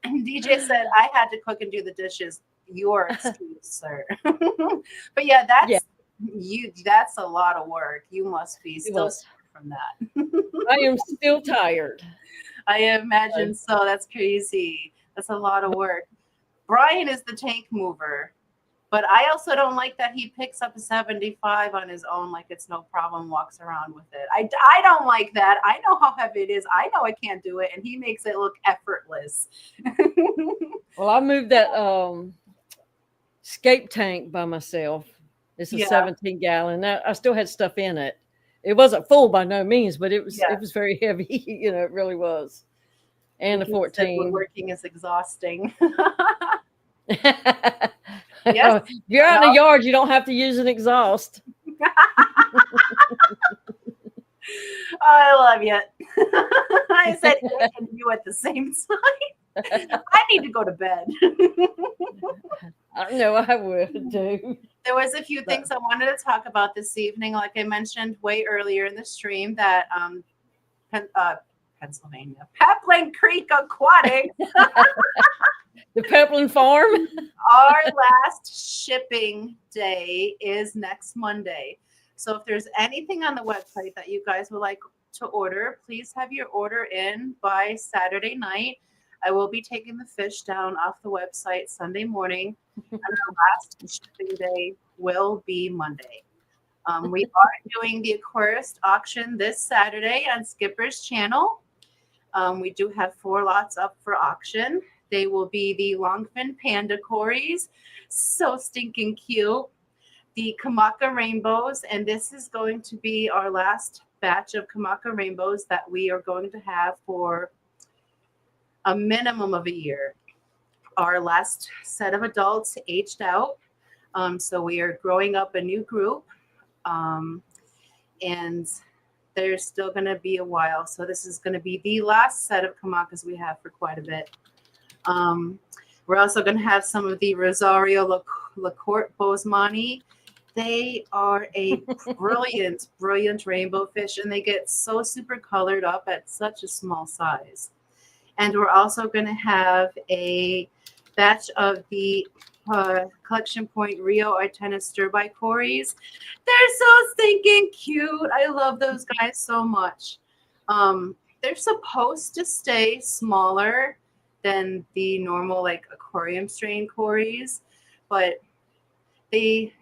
And DJ said, I had to cook and do the dishes. Your excuse, sir. But yeah, that's a lot of work. You must be still from that. I am still tired. I imagine so. That's crazy. That's a lot of work. Brian is the tank mover. But I also don't like that he picks up a 75 on his own, like it's no problem, walks around with it. I don't like that. I know how heavy it is. I know I can't do it, and he makes it look effortless. Well, I moved that scape tank by myself. It's a 17-gallon. I still had stuff in it. It wasn't full by no means, but it was very heavy. It really was. And the 14. Working is exhausting. Yes. You're out in the yard, you don't have to use an exhaust. I love you. I said and you at the same time. I need to go to bed. I know I would do. There was a few things I wanted to talk about this evening. Like I mentioned way earlier in the stream that Pennsylvania, Pepland Creek Aquatics. The Pepland Farm. Our last shipping day is next Monday. So if there's anything on the website that you guys would like to order, please have your order in by Saturday night. I will be taking the fish down off the website Sunday morning, and our last shipping day will be Monday. We are doing the Aquarist auction this Saturday on Skipper's channel. We do have 4 lots up for auction. They will be the longfin panda cories, so stinking cute. The Kamaka rainbows, and this is going to be our last batch of Kamaka rainbows that we are going to have for a minimum of a year. Our last set of adults aged out, so we are growing up a new group, and there's still going to be a while. So this is going to be the last set of Kamakas we have for quite a bit. We're also going to have some of the Rosario LaCourte Bosemani. They are a brilliant, brilliant rainbow fish, and they get so super colored up at such a small size. And we're also going to have a batch of the Collection Point Rio Artenis Stir-by Cories. They're so stinking cute. I love those guys so much. They're supposed to stay smaller than the normal like aquarium strain cories, but they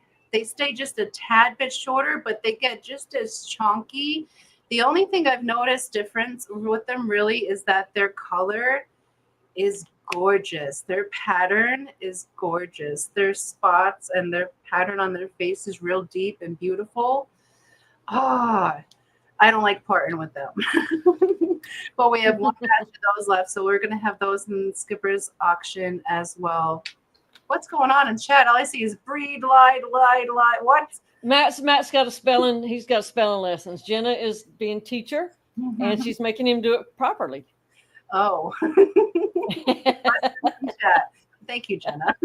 stay just a tad bit shorter, but they get just as chunky. The only thing I've noticed difference with them really is that their color is gorgeous. Their pattern is gorgeous. Their spots and their pattern on their face is real deep and beautiful. I don't like parting with them. But we have one batch of those left, so we're going to have those in Skipper's auction as well. What's going on in chat? All I see is breed, lied. What? Matt's got a spelling. He's got spelling lessons. Jenna is being teacher, and she's making him do it properly. Oh. Thank you, Jenna.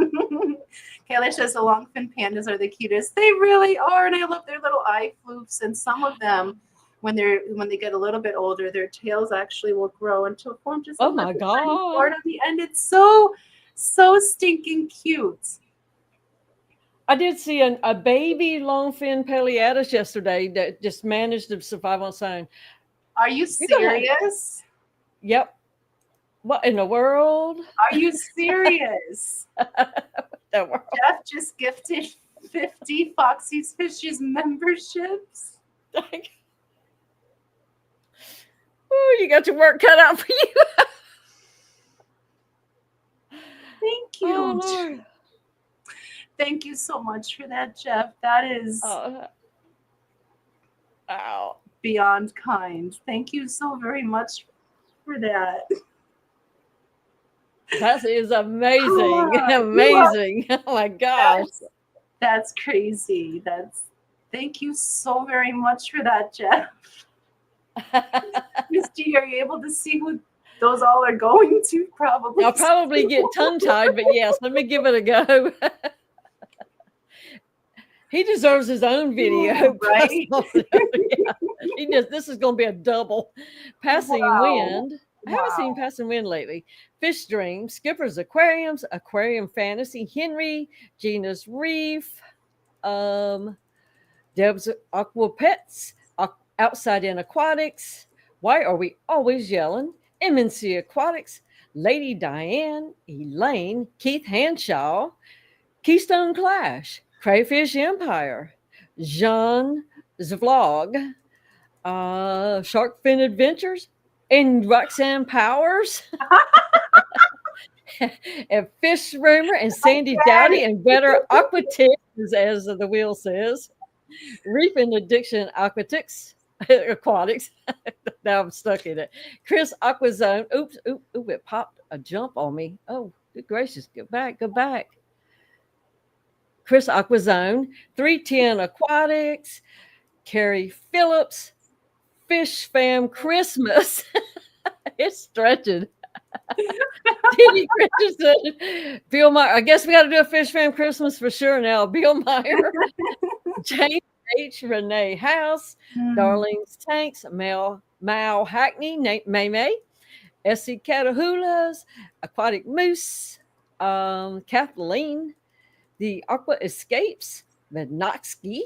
Kayla says the longfin pandas are the cutest. They really are, and I love their little eye floofs. And some of them, when they get a little bit older, their tails actually will grow into a form just oh my god on the end. It's so stinking cute. I did see a baby longfin Paleatus yesterday that just managed to survive on its own. Are you serious? Yep. What in the world? Are you serious? Jeff just gifted 50 Foxy's Fishes memberships. Oh, you got your work cut out for you. Thank you. Oh, Lord. Thank you so much for that, Jeff. That is beyond kind. Thank you so very much for that. That is amazing. Amazing. Oh my gosh. That's crazy. Thank you so very much for that, Jeff. Miss Didi, are you able to see who those all are going to? Probably. I'll probably get tongue-tied, but yes, let me give it a go. He deserves his own video, right? Yeah. This is going to be a double. Passing Wind. I haven't seen Passing Wind lately. Fish Dream, Skipper's Aquariums, Aquarium Fantasy, Henry, Gina's Reef, Deb's Aqua Pets, Outside In Aquatics, Why Are We Always Yelling, MNC Aquatics, Lady Diane, Elaine, Keith Hanshaw, Keystone Clash, Crayfish Empire, Jean's Vlog, Sharkfin Adventures, and Roxanne Powers, and Fish Rumor, and Sandy Dowdy, and Better Aquatics, as the wheel says, Reef and Addiction Aquatics. Now I'm stuck in it. Chris Aquazone. Oops, it popped a jump on me. Oh, good gracious. Go back. Chris Aquazone. 310 Aquatics. Carrie Phillips. Fish Fam Christmas. It's stretching. Didi Christensen. Bill Meyer. I guess we got to do a Fish Fam Christmas for sure now. Bill Meyer. James H. Renee House, Darling's Tanks, Mal Hackney, May May, S.C. Catahulas, Aquatic Moose, Kathleen, The Aqua Escapes, Mednoxky,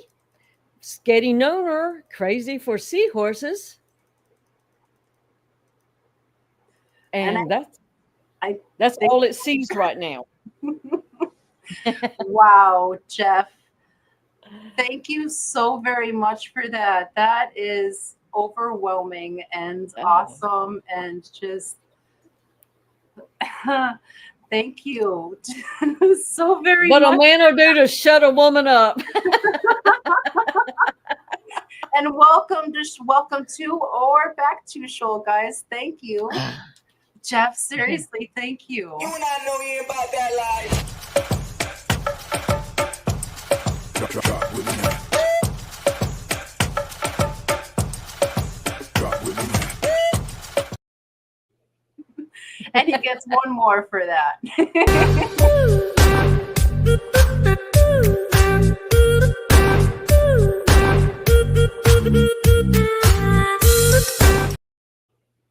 Sketty Noner, Crazy for Seahorses, And I that's think- all it sees right now. Wow, Jeff. Thank you so very much for that. That is overwhelming and awesome and just thank you so very What much. a man will do to shut a woman up. And welcome to or back to Shoal, guys. Thank you. Jeff, seriously, thank you. You and I know you ain't about that life. Drop with me now. Drop with me now. And he gets one more for that.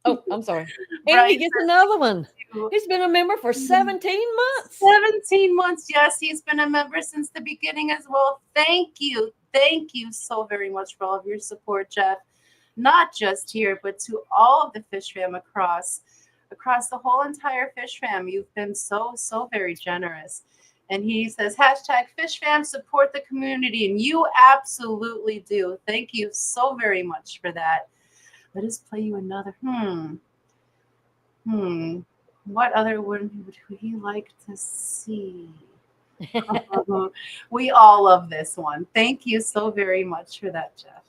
Oh, I'm sorry. And he gets another one. He's been a member for 17 months. 17 months. Yes, he's been a member since the beginning as well. Thank you. Thank you so very much for all of your support, Jeff. Not just here, but to all of the Fish Fam across the whole entire Fish Fam. You've been so very generous. And he says, #FishFam, support the community. And you absolutely do. Thank you so very much for that. Let us play you another. What other one would he like to see? We all love this one. Thank you so very much for that, Jeff.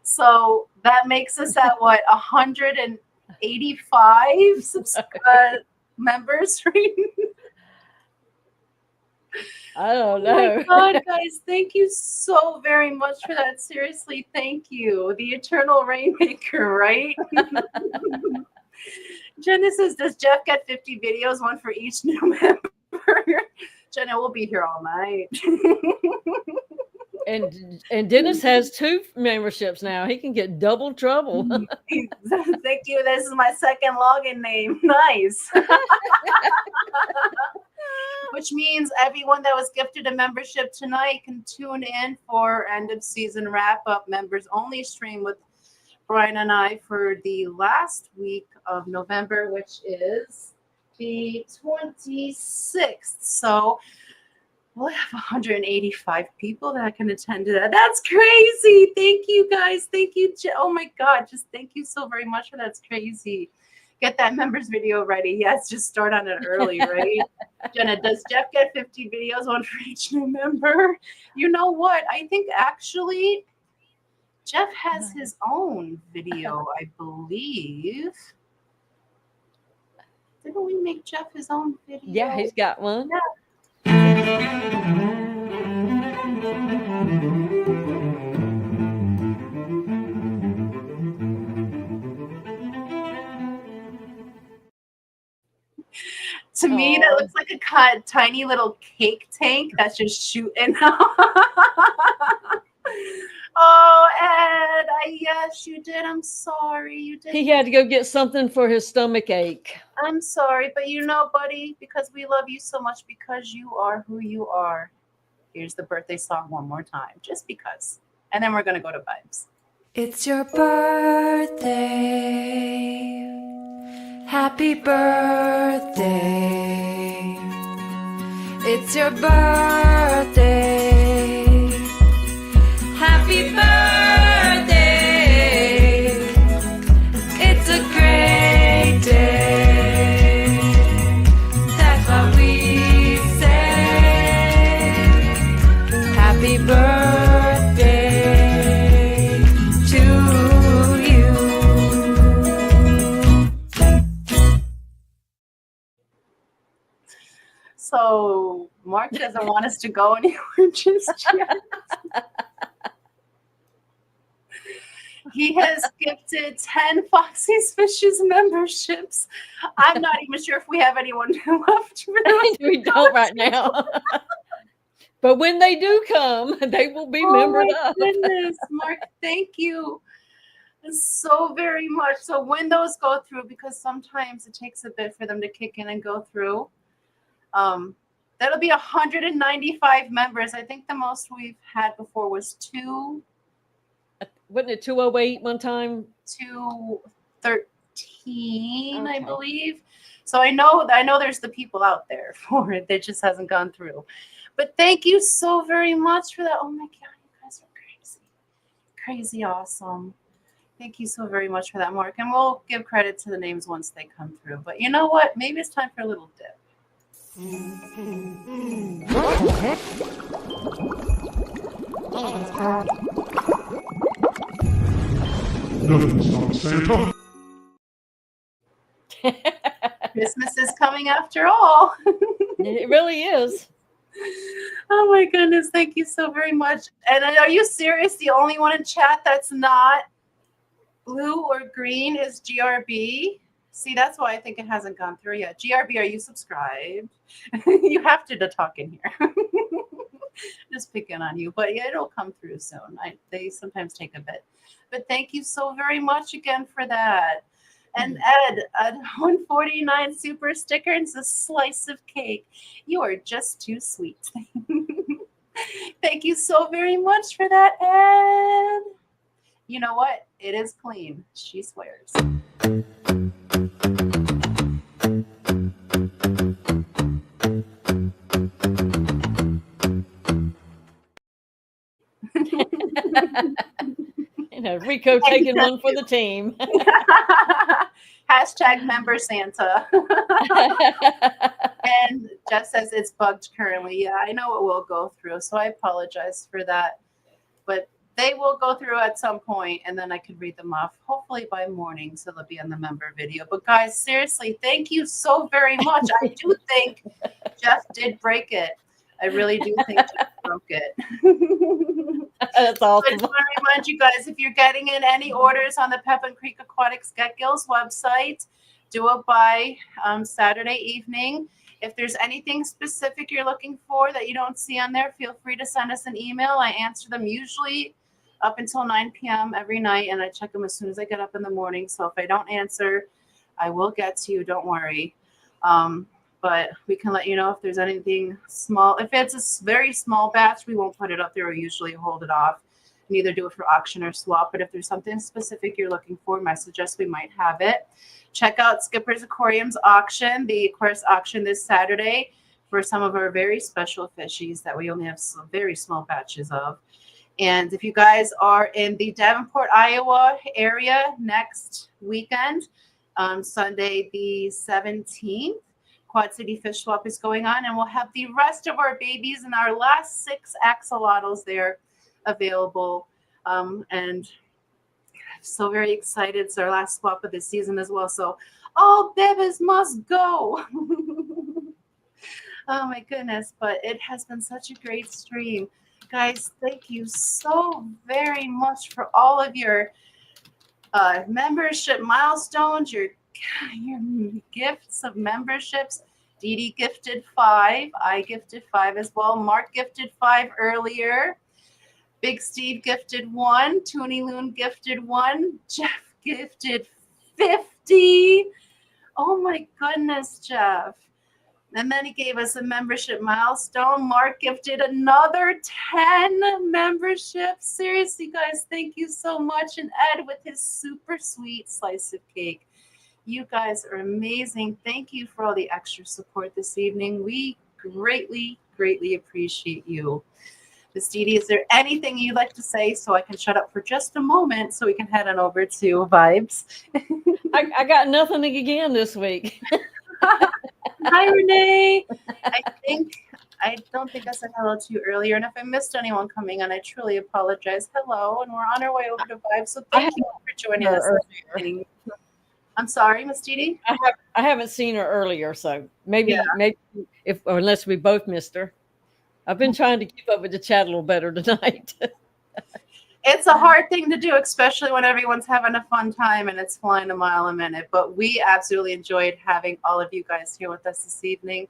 So that makes us at what, 185 members? I don't know. Oh my God, guys, thank you so very much for that. Seriously, thank you. The Eternal Rainmaker, right? Jenna says, does Jeff get 50 videos, one for each new member? Jenna will be here all night. And Dennis has 2 memberships now. He can get double trouble. Thank you. This is my second login name. Nice. Which means everyone that was gifted a membership tonight can tune in for end of season wrap up members only stream with Brian and I for the last week of November, which is the 26th. So we'll have 185 people that can attend to that. That's crazy. Thank you, guys. Thank you. Oh my God. Just thank you so very much for that. That's crazy. Get that members video ready. Yes, just start on it early, right? Jenna, does Jeff get 50 videos, one for each new member? You know what? I think actually Jeff has his own video, I believe. Didn't we make Jeff his own video? Yeah, he's got one. Yeah. To me, that looks like a tiny little cake tank that's just shooting. Oh, Ed, yes, you did. I'm sorry. You did. He had to go get something for his stomach ache. I'm sorry, but you know, buddy, because we love you so much, because you are who you are. Here's the birthday song one more time, just because. And then we're going to go to vibes. It's your birthday. Happy birthday. It's your birthday. Happy birthday. It's a great day. That's what we say. Happy birthday to you. So Mark doesn't want us to go anywhere just yet. He has gifted 10 Foxy's Fishes memberships. I'm not even sure if we have anyone left. We don't right now. But when they do come, they will be membered up. Goodness, Mark, thank you. so very much. So when those go through, because sometimes it takes a bit for them to kick in and go through, that'll be 195 members. I think the most we've had before was Wasn't it 208 one time? 213, I Okay. believe. So I know there's the people out there for it. That just hasn't gone through. But thank you so very much for that. Oh my God, you guys are crazy. Crazy awesome. Thank you so very much for that, Mark. And we'll give credit to the names once they come through. But you know what? Maybe it's time for a little dip. Nothing's not Santa. Christmas is coming after all. It really is. Oh my goodness. Thank you so very much. And are you serious? The only one in chat that's not blue or green is GRB. See, that's why I think it hasn't gone through yet. GRB, are you subscribed? You have to talk in here. Just picking on you. But yeah, it'll come through soon. They sometimes take a bit. But thank you so very much again for that. And Ed, a 149 super sticker and a slice of cake. You are just too sweet. Thank you so very much for that, Ed. You know what? It is clean. She swears. Rico taking one for the team. Hashtag member Santa. And Jeff says it's bugged currently. Yeah, I know it will go through, so I apologize for that. But they will go through at some point, and then I could read them off, hopefully by morning, so they'll be on the member video. But guys, seriously, thank you so very much. I do think Jeff did break it. I really do think Jeff broke it. That's awesome. I just want to remind you guys, if you're getting in any orders on the Pepin Creek Aquatics Get Gills website, do it by Saturday evening. If there's anything specific you're looking for that you don't see on there, feel free to send us an email. I answer them usually up until 9 p.m. every night, and I check them as soon as I get up in the morning. So if I don't answer, I will get to you. Don't worry. But we can let you know if there's anything small. If it's a very small batch, we won't put it up there. We usually hold it off and either do it for auction or swap. But if there's something specific you're looking for, message us. We might have it. Check out Skipper's Aquarium's auction, the Aquarius auction this Saturday for some of our very special fishies that we only have some very small batches of. And if you guys are in the Davenport, Iowa area next weekend, Sunday the 17th, Quad City Fish Swap is going on, and we'll have the rest of our babies and our last 6 axolotls there available. And I'm so very excited. It's our last swap of the season as well. So all bebes must go. Oh my goodness. But it has been such a great stream. Guys, thank you so very much for all of your membership milestones, your gifts of memberships. Didi gifted 5. I gifted 5 as well. Mark gifted 5 earlier. Big Steve gifted 1. Toonie Loon gifted 1. Jeff gifted 50. Oh my goodness, Jeff. And then he gave us a membership milestone. Mark gifted another 10 memberships. Seriously, guys, thank you so much. And Ed with his super sweet slice of cake. You guys are amazing. Thank you for all the extra support this evening. We greatly, greatly appreciate you. Miss Didi, is there anything you'd like to say so I can shut up for just a moment so we can head on over to Vibes? I got nothing again this week. Hi, Renee. I don't think I said hello to you earlier. And if I missed anyone coming on, I truly apologize. Hello, and we're on our way over to Vibes. So thank you for joining us. I'm sorry, Miss Didi. I haven't seen her earlier, so maybe if or unless we both missed her. I've been trying to keep up with the chat a little better tonight. It's a hard thing to do, especially when everyone's having a fun time and it's flying a mile a minute. But we absolutely enjoyed having all of you guys here with us this evening.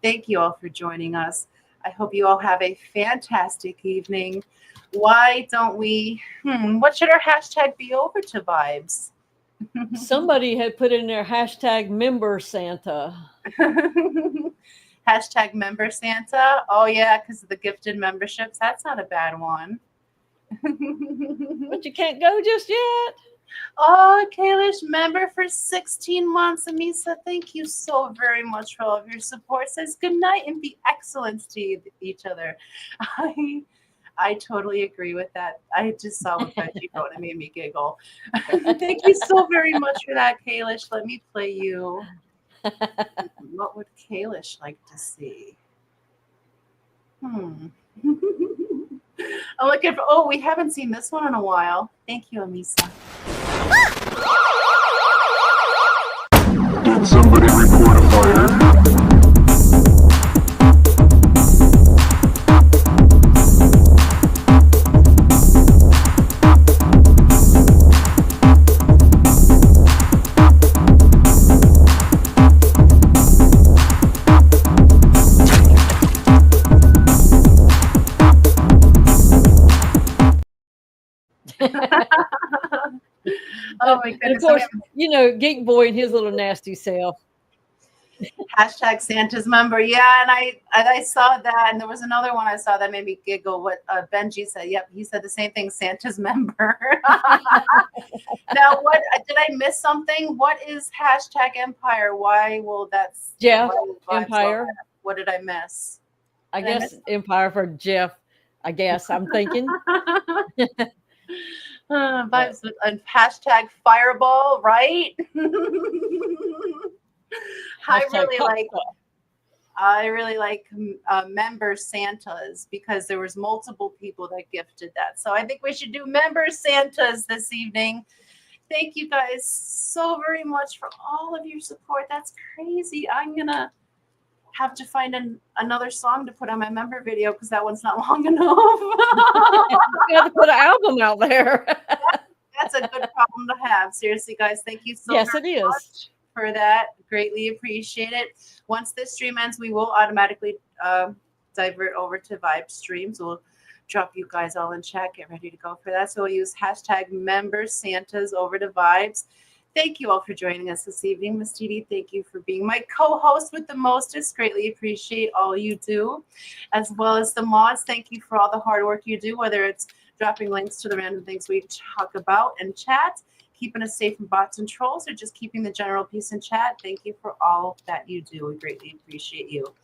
Thank you all for joining us. I hope you all have a fantastic evening. Why don't we, what should our hashtag be over to vibes? Somebody had put in their hashtag member Santa. Hashtag member Santa. Oh yeah, because of the gifted memberships. That's not a bad one. But you can't go just yet. Oh, Kalish, member for 16 months. Amisa, thank you so very much for all of your support. Says good night and be excellent to each other. I totally agree with that. I just saw what Benji wrote and it made me giggle. Thank you so very much for that, Kalish. Let me play you. What would Kalish like to see? I'm looking for, oh, we haven't seen this one in a while. Thank you, Amisa. Did somebody report a fire? Oh my goodness. And of course, you know, Geek Boy and his little nasty self. Hashtag Santa's member. Yeah, and I saw that, and there was another one I saw that made me giggle. What Benji said. Yep, he said the same thing. Santa's member. Now, what did I miss something? What is hashtag Empire? Why will that's Jeff Empire? What did I miss? I guess Empire for Jeff. I guess I'm thinking. Vibes and hashtag Fireball, right? I really like member Santas because there was multiple people that gifted that. So I think we should do member Santas this evening. Thank you guys so very much for all of your support. That's crazy. I'm gonna have to find another song to put on my member video because that one's not long enough. You have to put an album out there. That's a good problem to have. Seriously, guys, thank you so much for that. Greatly appreciate it. Once this stream ends, we will automatically divert over to Vibe streams. We'll drop you guys all in chat. Get ready to go for that. So we'll use hashtag member Santas over to Vibes. Thank you all for joining us this evening. Miss Didi, thank you for being my co-host with the mostest. Greatly appreciate all you do, as well as the mods. Thank you for all the hard work you do, whether it's dropping links to the random things we talk about and chat, keeping us safe from bots and trolls, or just keeping the general peace in chat. Thank you for all that you do. We greatly appreciate you.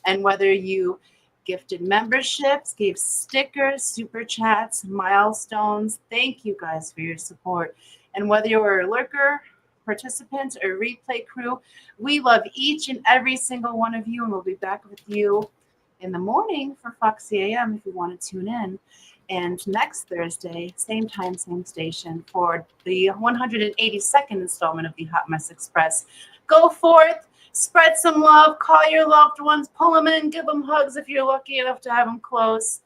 And whether you gifted memberships, gave stickers, super chats, milestones, thank you guys for your support. And whether you're a lurker, participant, or replay crew, we love each and every single one of you, and we'll be back with you in the morning for Foxy AM if you want to tune in. And next Thursday, same time, same station, for the 182nd installment of the Hot Mess Express. Go forth, spread some love, call your loved ones, pull them in, give them hugs if you're lucky enough to have them close,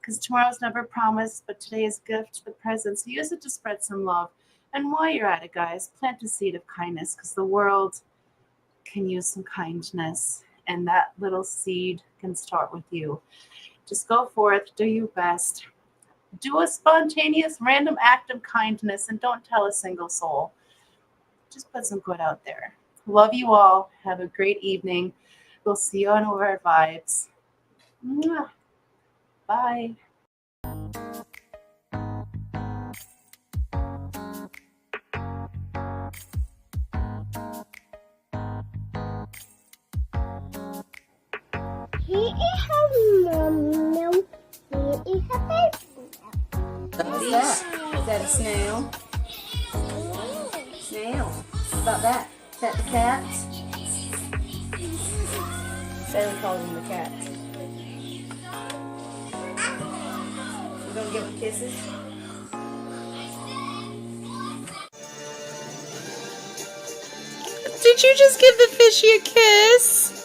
because tomorrow's never promised, but today is a gift, the present. So use it to spread some love. And while you're at it, guys, plant a seed of kindness, because the world can use some kindness, and that little seed can start with you. Just go forth, do your best. Do a spontaneous, random act of kindness, and don't tell a single soul. Just put some good out there. Love you all. Have a great evening. We'll see you on Over Our Vibes. Mwah. Bye. Here is her mum. Here is her baby. What's that? Is that a snail? Snail. What about that? Is that the cat? Bailey calls him the cat. You gonna give him kisses? Did you just give the fishy a kiss?